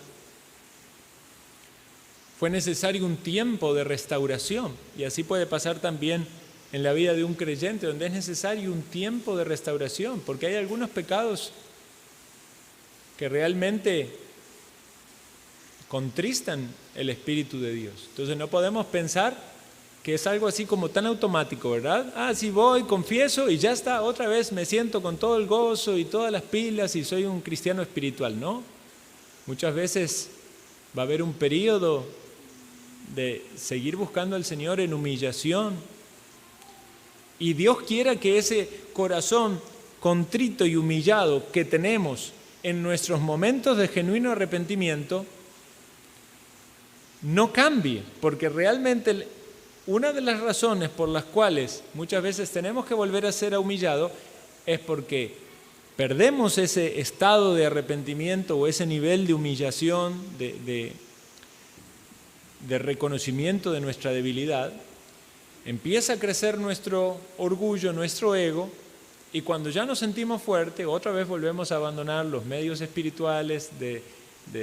fue necesario un tiempo de restauración. Y así puede pasar también en la vida de un creyente, donde es necesario un tiempo de restauración, porque hay algunos pecados que realmente contristan el Espíritu de Dios. Entonces no podemos pensar que es algo así como tan automático, ¿verdad? Sí voy, confieso y ya está, otra vez me siento con todo el gozo y todas las pilas y soy un cristiano espiritual, ¿no? Muchas veces va a haber un periodo de seguir buscando al Señor en humillación, y Dios quiera que ese corazón contrito y humillado que tenemos en nuestros momentos de genuino arrepentimiento no cambie, porque realmente una de las razones por las cuales muchas veces tenemos que volver a ser humillados es porque perdemos ese estado de arrepentimiento o ese nivel de humillación, de reconocimiento de nuestra debilidad. Empieza a crecer nuestro orgullo, nuestro ego, y cuando ya nos sentimos fuertes, otra vez volvemos a abandonar los medios espirituales de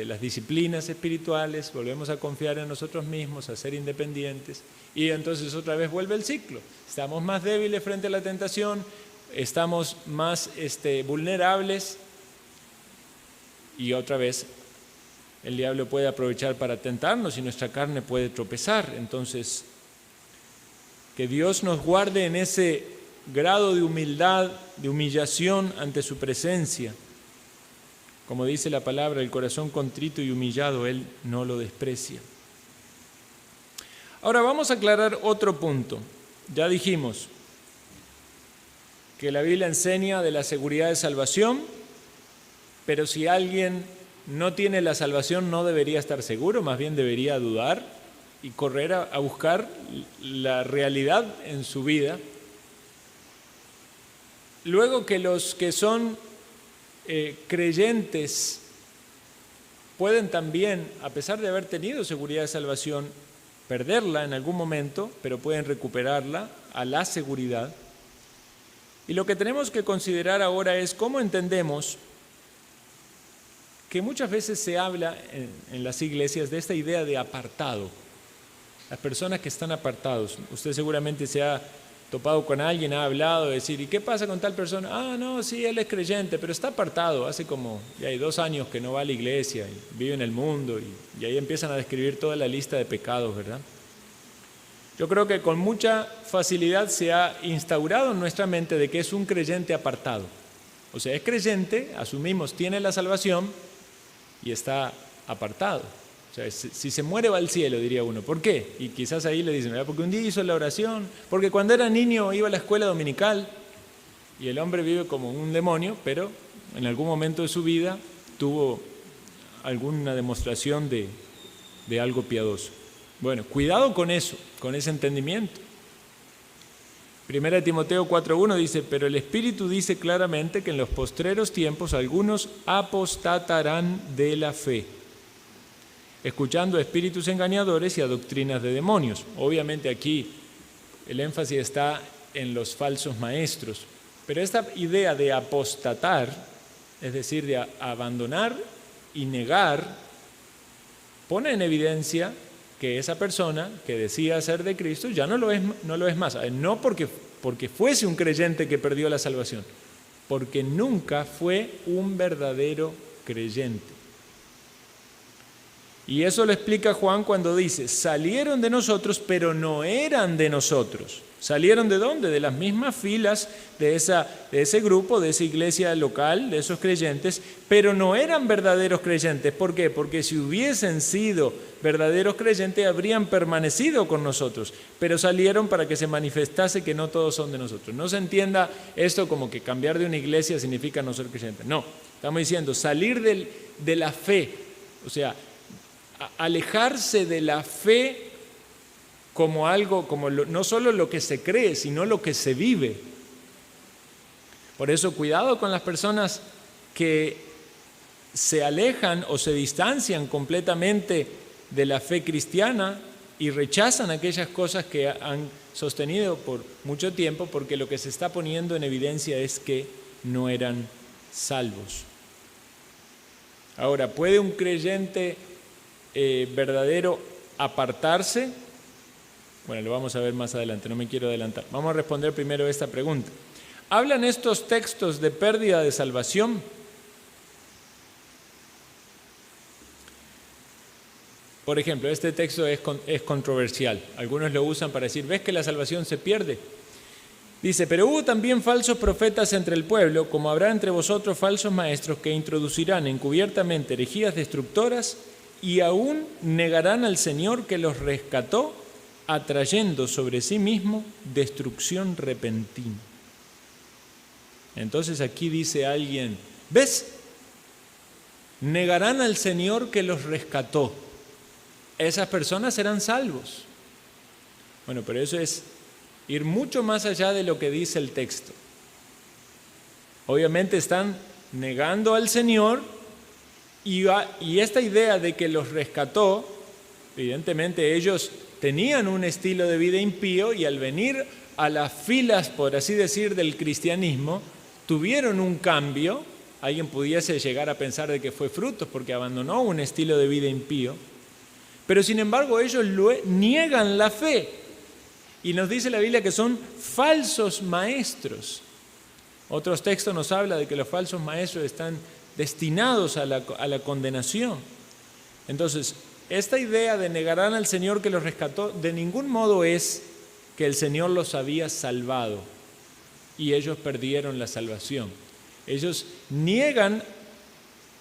las disciplinas espirituales, volvemos a confiar en nosotros mismos, a ser independientes, y entonces otra vez vuelve el ciclo. Estamos más débiles frente a la tentación, estamos más vulnerables, y otra vez el diablo puede aprovechar para tentarnos y nuestra carne puede tropezar. Entonces, que Dios nos guarde en ese grado de humildad, de humillación ante su presencia. Como dice la palabra, el corazón contrito y humillado, Él no lo desprecia. Ahora vamos a aclarar otro punto. ya dijimos que la Biblia enseña de la seguridad de salvación, pero si alguien no tiene la salvación no debería estar seguro, más bien debería dudar y correr a buscar la realidad en su vida. Luego, que los que son creyentes pueden también, a pesar de haber tenido seguridad de salvación, perderla en algún momento, pero pueden recuperarla a la seguridad. Y lo que tenemos que considerar ahora es cómo entendemos que muchas veces se habla en las iglesias de esta idea de apartado. Las personas que están apartados. Usted seguramente se ha topado con alguien, ha hablado, de decir, ¿y qué pasa con tal persona? Ah, no, sí, él es creyente, pero está apartado. Hace como ya hay 2 años que no va a la iglesia y vive en el mundo. Y ahí empiezan a describir toda la lista de pecados, ¿verdad? Yo creo que con mucha facilidad se ha instaurado en nuestra mente de que es un creyente apartado. O sea, es creyente, asumimos, tiene la salvación y está apartado. O sea, si se muere va al cielo, diría uno. ¿Por qué? Y quizás ahí le dicen, ¿verdad? Porque un día hizo la oración, porque cuando era niño iba a la escuela dominical y el hombre vive como un demonio, pero en algún momento de su vida tuvo alguna demostración de algo piadoso. Bueno, cuidado con eso, con ese entendimiento. 1 Timoteo 4:1 dice, pero el Espíritu dice claramente que en los postreros tiempos algunos apostatarán de la fe, escuchando a espíritus engañadores y a doctrinas de demonios. Obviamente aquí el énfasis está en los falsos maestros, pero esta idea de apostatar, es decir, de abandonar y negar, pone en evidencia que esa persona que decía ser de Cristo ya no lo es más. No porque fuese un creyente que perdió la salvación, porque nunca fue un verdadero creyente. Y eso lo explica Juan cuando dice, salieron de nosotros, pero no eran de nosotros. ¿Salieron de dónde? De las mismas filas de ese grupo, de esa iglesia local, de esos creyentes, pero no eran verdaderos creyentes. ¿Por qué? Porque si hubiesen sido verdaderos creyentes, habrían permanecido con nosotros, pero salieron para que se manifestase que no todos son de nosotros. No se entienda esto como que cambiar de una iglesia significa no ser creyente. No, estamos diciendo salir de la fe, o sea, alejarse de la fe como algo, no solo lo que se cree, sino lo que se vive. Por eso, cuidado con las personas que se alejan o se distancian completamente de la fe cristiana y rechazan aquellas cosas que han sostenido por mucho tiempo, porque lo que se está poniendo en evidencia es que no eran salvos. Ahora, ¿puede un creyente verdadero apartarse? Bueno, lo vamos a ver más adelante, no me quiero adelantar. Vamos a responder primero esta pregunta. ¿Hablan estos textos de pérdida de salvación? Por ejemplo, este texto es controversial. Algunos lo usan para decir, ¿ves que la salvación se pierde? Dice, pero hubo también falsos profetas entre el pueblo, como habrá entre vosotros falsos maestros que introducirán encubiertamente herejías destructoras y aún negarán al Señor que los rescató, atrayendo sobre sí mismo destrucción repentina. Entonces aquí dice alguien, ¿ves? Negarán al Señor que los rescató. Esas personas serán salvos. Bueno, pero eso es ir mucho más allá de lo que dice el texto. Obviamente están negando al Señor y esta idea de que los rescató, evidentemente ellos tenían un estilo de vida impío y al venir a las filas, por así decir, del cristianismo, tuvieron un cambio. Alguien pudiese llegar a pensar de que fue fruto porque abandonó un estilo de vida impío, pero sin embargo ellos niegan la fe y nos dice la Biblia que son falsos maestros. Otros textos nos hablan de que los falsos maestros están destinados a la condenación. Entonces, esta idea de negarán al Señor que los rescató, de ningún modo es que el Señor los había salvado y ellos perdieron la salvación. Ellos niegan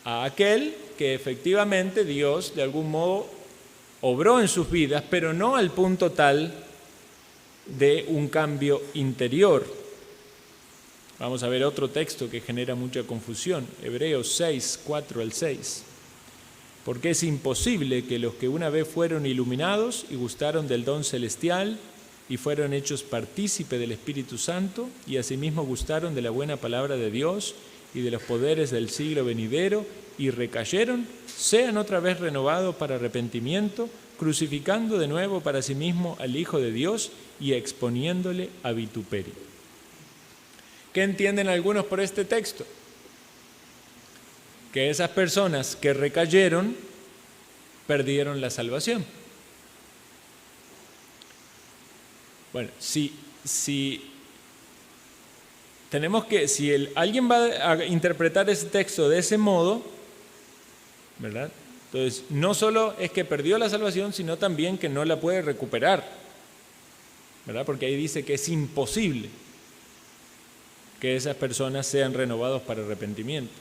a aquel que efectivamente Dios de algún modo obró en sus vidas, pero no al punto tal de un cambio interior. Vamos a ver otro texto que genera mucha confusión, Hebreos 6, 4 al 6. Porque es imposible que los que una vez fueron iluminados y gustaron del don celestial y fueron hechos partícipe del Espíritu Santo y asimismo gustaron de la buena palabra de Dios y de los poderes del siglo venidero y recayeron, sean otra vez renovados para arrepentimiento, crucificando de nuevo para sí mismo al Hijo de Dios y exponiéndole a vituperio. ¿Qué entienden algunos por este texto? Que esas personas que recayeron perdieron la salvación. Bueno, si alguien va a interpretar ese texto de ese modo, ¿verdad? Entonces, no solo es que perdió la salvación, sino también que no la puede recuperar, ¿verdad? Porque ahí dice que es imposible que esas personas sean renovados para arrepentimiento.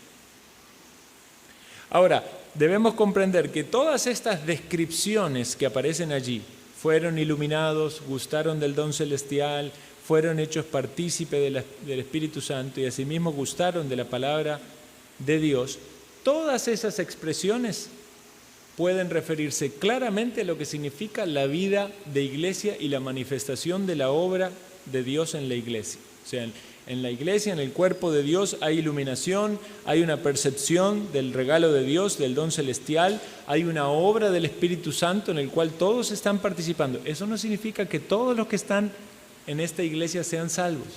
Ahora, debemos comprender que todas estas descripciones que aparecen allí, fueron iluminados, gustaron del don celestial, fueron hechos partícipe del Espíritu Santo y asimismo gustaron de la palabra de Dios, todas esas expresiones pueden referirse claramente a lo que significa la vida de iglesia y la manifestación de la obra de Dios en la iglesia. O sea, en la iglesia, en el cuerpo de Dios, hay iluminación, hay una percepción del regalo de Dios, del don celestial, hay una obra del Espíritu Santo en el cual todos están participando. Eso no significa que todos los que están en esta iglesia sean salvos,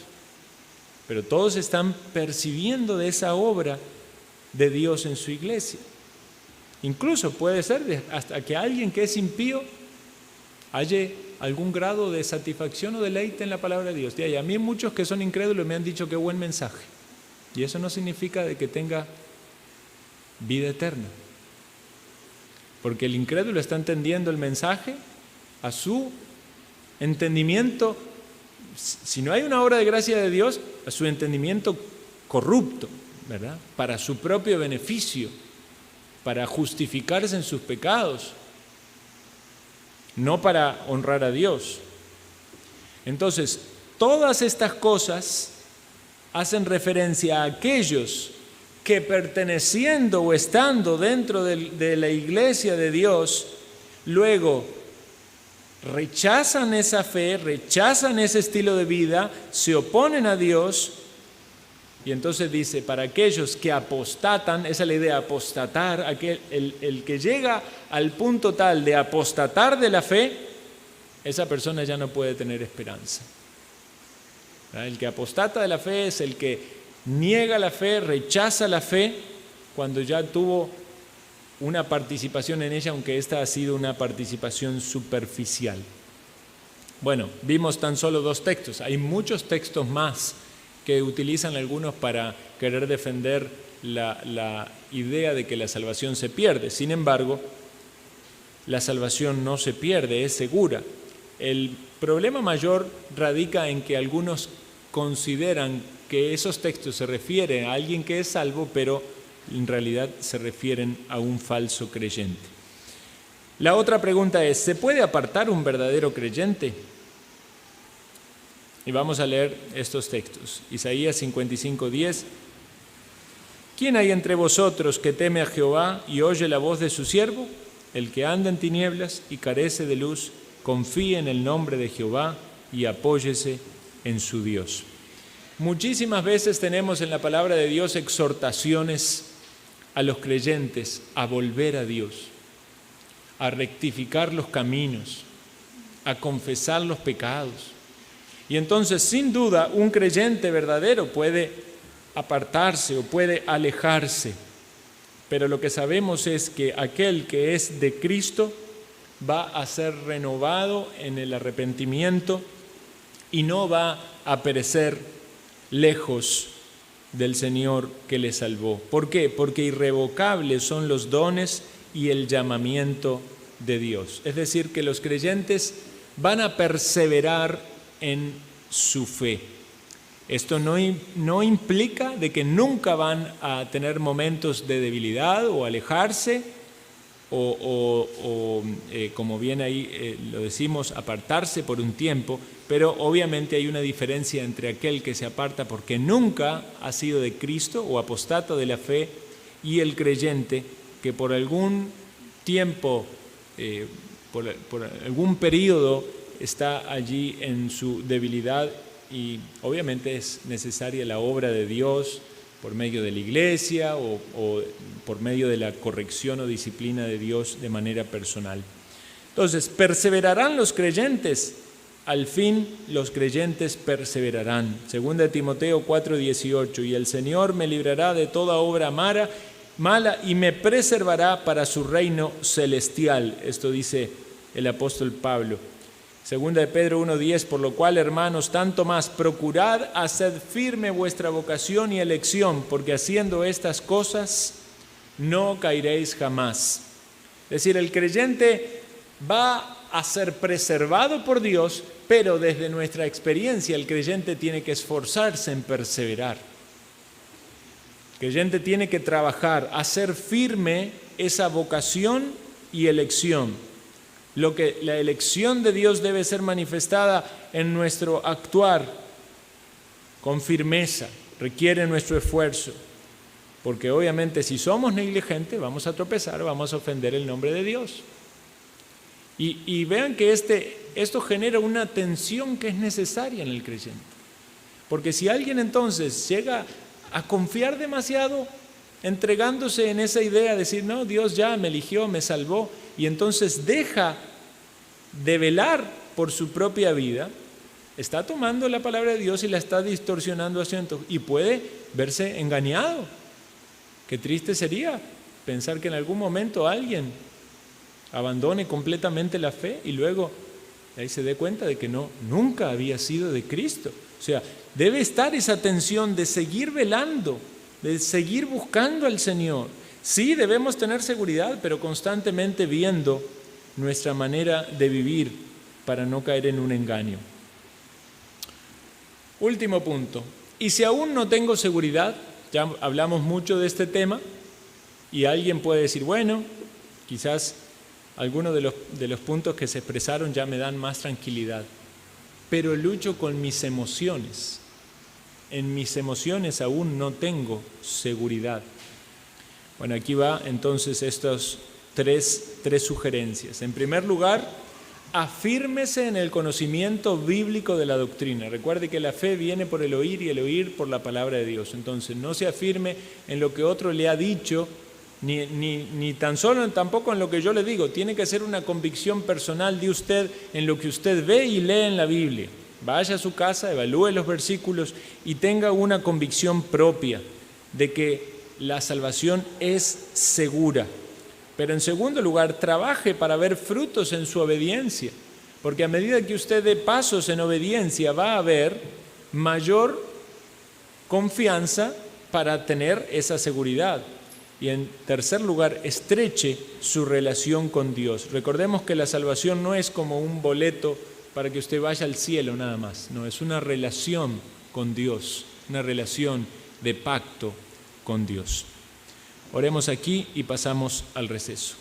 pero todos están percibiendo de esa obra de Dios en su iglesia. Incluso puede ser hasta que alguien que es impío halle algún grado de satisfacción o deleite en la palabra de Dios. Y a mí muchos que son incrédulos me han dicho qué buen mensaje. Y eso no significa de que tenga vida eterna. Porque el incrédulo está entendiendo el mensaje a su entendimiento, si no hay una obra de gracia de Dios, a su entendimiento corrupto, ¿verdad? Para su propio beneficio, para justificarse en sus pecados, no para honrar a Dios. Entonces, todas estas cosas hacen referencia a aquellos que perteneciendo o estando dentro de la iglesia de Dios, luego rechazan esa fe, rechazan ese estilo de vida, se oponen a Dios. Y entonces dice, para aquellos que apostatan, esa es la idea, apostatar, el que llega al punto tal de apostatar de la fe, esa persona ya no puede tener esperanza. El que apostata de la fe es el que niega la fe, rechaza la fe, cuando ya tuvo una participación en ella, aunque esta ha sido una participación superficial. Bueno, vimos tan solo 2 textos, hay muchos textos más que utilizan algunos para querer defender la idea de que la salvación se pierde. Sin embargo, la salvación no se pierde, es segura. El problema mayor radica en que algunos consideran que esos textos se refieren a alguien que es salvo, pero en realidad se refieren a un falso creyente. La otra pregunta es, ¿se puede apartar un verdadero creyente? Y vamos a leer estos textos. Isaías 55:10. ¿Quién hay entre vosotros que teme a Jehová y oye la voz de su siervo? El que anda en tinieblas y carece de luz, confíe en el nombre de Jehová y apóyese en su Dios. Muchísimas veces tenemos en la palabra de Dios exhortaciones a los creyentes a volver a Dios, a rectificar los caminos, a confesar los pecados. Y entonces, sin duda, un creyente verdadero puede apartarse o puede alejarse, pero lo que sabemos es que aquel que es de Cristo va a ser renovado en el arrepentimiento y no va a perecer lejos del Señor que le salvó. ¿Por qué? Porque irrevocables son los dones y el llamamiento de Dios. Es decir, que los creyentes van a perseverar en su fe. Esto no implica de que nunca van a tener momentos de debilidad o alejarse como bien ahí lo decimos, apartarse por un tiempo, pero obviamente hay una diferencia entre aquel que se aparta porque nunca ha sido de Cristo o apostata de la fe y el creyente que por algún tiempo, por algún periodo está allí en su debilidad y obviamente es necesaria la obra de Dios por medio de la iglesia o por medio de la corrección o disciplina de Dios de manera personal. Entonces, perseverarán los creyentes, al fin los creyentes perseverarán. 2 Timoteo 4:18, y el Señor me librará de toda obra mala y me preservará para su reino celestial. Esto dice el apóstol Pablo. 2 de Pedro 1:10, por lo cual, hermanos, tanto más, procurad hacer firme vuestra vocación y elección, porque haciendo estas cosas no caeréis jamás. Es decir, el creyente va a ser preservado por Dios, pero desde nuestra experiencia el creyente tiene que esforzarse en perseverar. El creyente tiene que trabajar, hacer firme esa vocación y elección. La elección de Dios debe ser manifestada en nuestro actuar con firmeza, requiere nuestro esfuerzo, porque obviamente si somos negligentes vamos a tropezar, vamos a ofender el nombre de Dios. Y vean que esto genera una tensión que es necesaria en el creyente, porque si alguien entonces llega a confiar demasiado, entregándose en esa idea de decir, no, Dios ya me eligió, me salvó, y entonces deja de velar por su propia vida, está tomando la palabra de Dios y la está distorsionando y puede verse engañado. Qué triste sería pensar que en algún momento alguien abandone completamente la fe y luego ahí se dé cuenta de que nunca había sido de Cristo. O sea, debe estar esa tensión de seguir velando, de seguir buscando al Señor. Sí, debemos tener seguridad, pero constantemente viendo nuestra manera de vivir para no caer en un engaño. Último punto. Y si aún no tengo seguridad, ya hablamos mucho de este tema, y alguien puede decir, bueno, quizás algunos de los puntos que se expresaron ya me dan más tranquilidad, pero lucho con mis emociones. En mis emociones aún no tengo seguridad. Bueno, aquí va entonces estas tres sugerencias. En primer lugar, afírmese en el conocimiento bíblico de la doctrina. Recuerde que la fe viene por el oír y el oír por la palabra de Dios. Entonces, no se afirme en lo que otro le ha dicho, ni tan solo tampoco en lo que yo le digo. Tiene que ser una convicción personal de usted en lo que usted ve y lee en la Biblia. Vaya a su casa, evalúe los versículos y tenga una convicción propia de que la salvación es segura. Pero en segundo lugar, trabaje para ver frutos en su obediencia, porque a medida que usted dé pasos en obediencia va a haber mayor confianza para tener esa seguridad. Y en tercer lugar, estreche su relación con Dios. Recordemos que la salvación no es como un boleto para que usted vaya al cielo nada más, no, es una relación con Dios, una relación de pacto con Dios. Oremos aquí y pasamos al receso.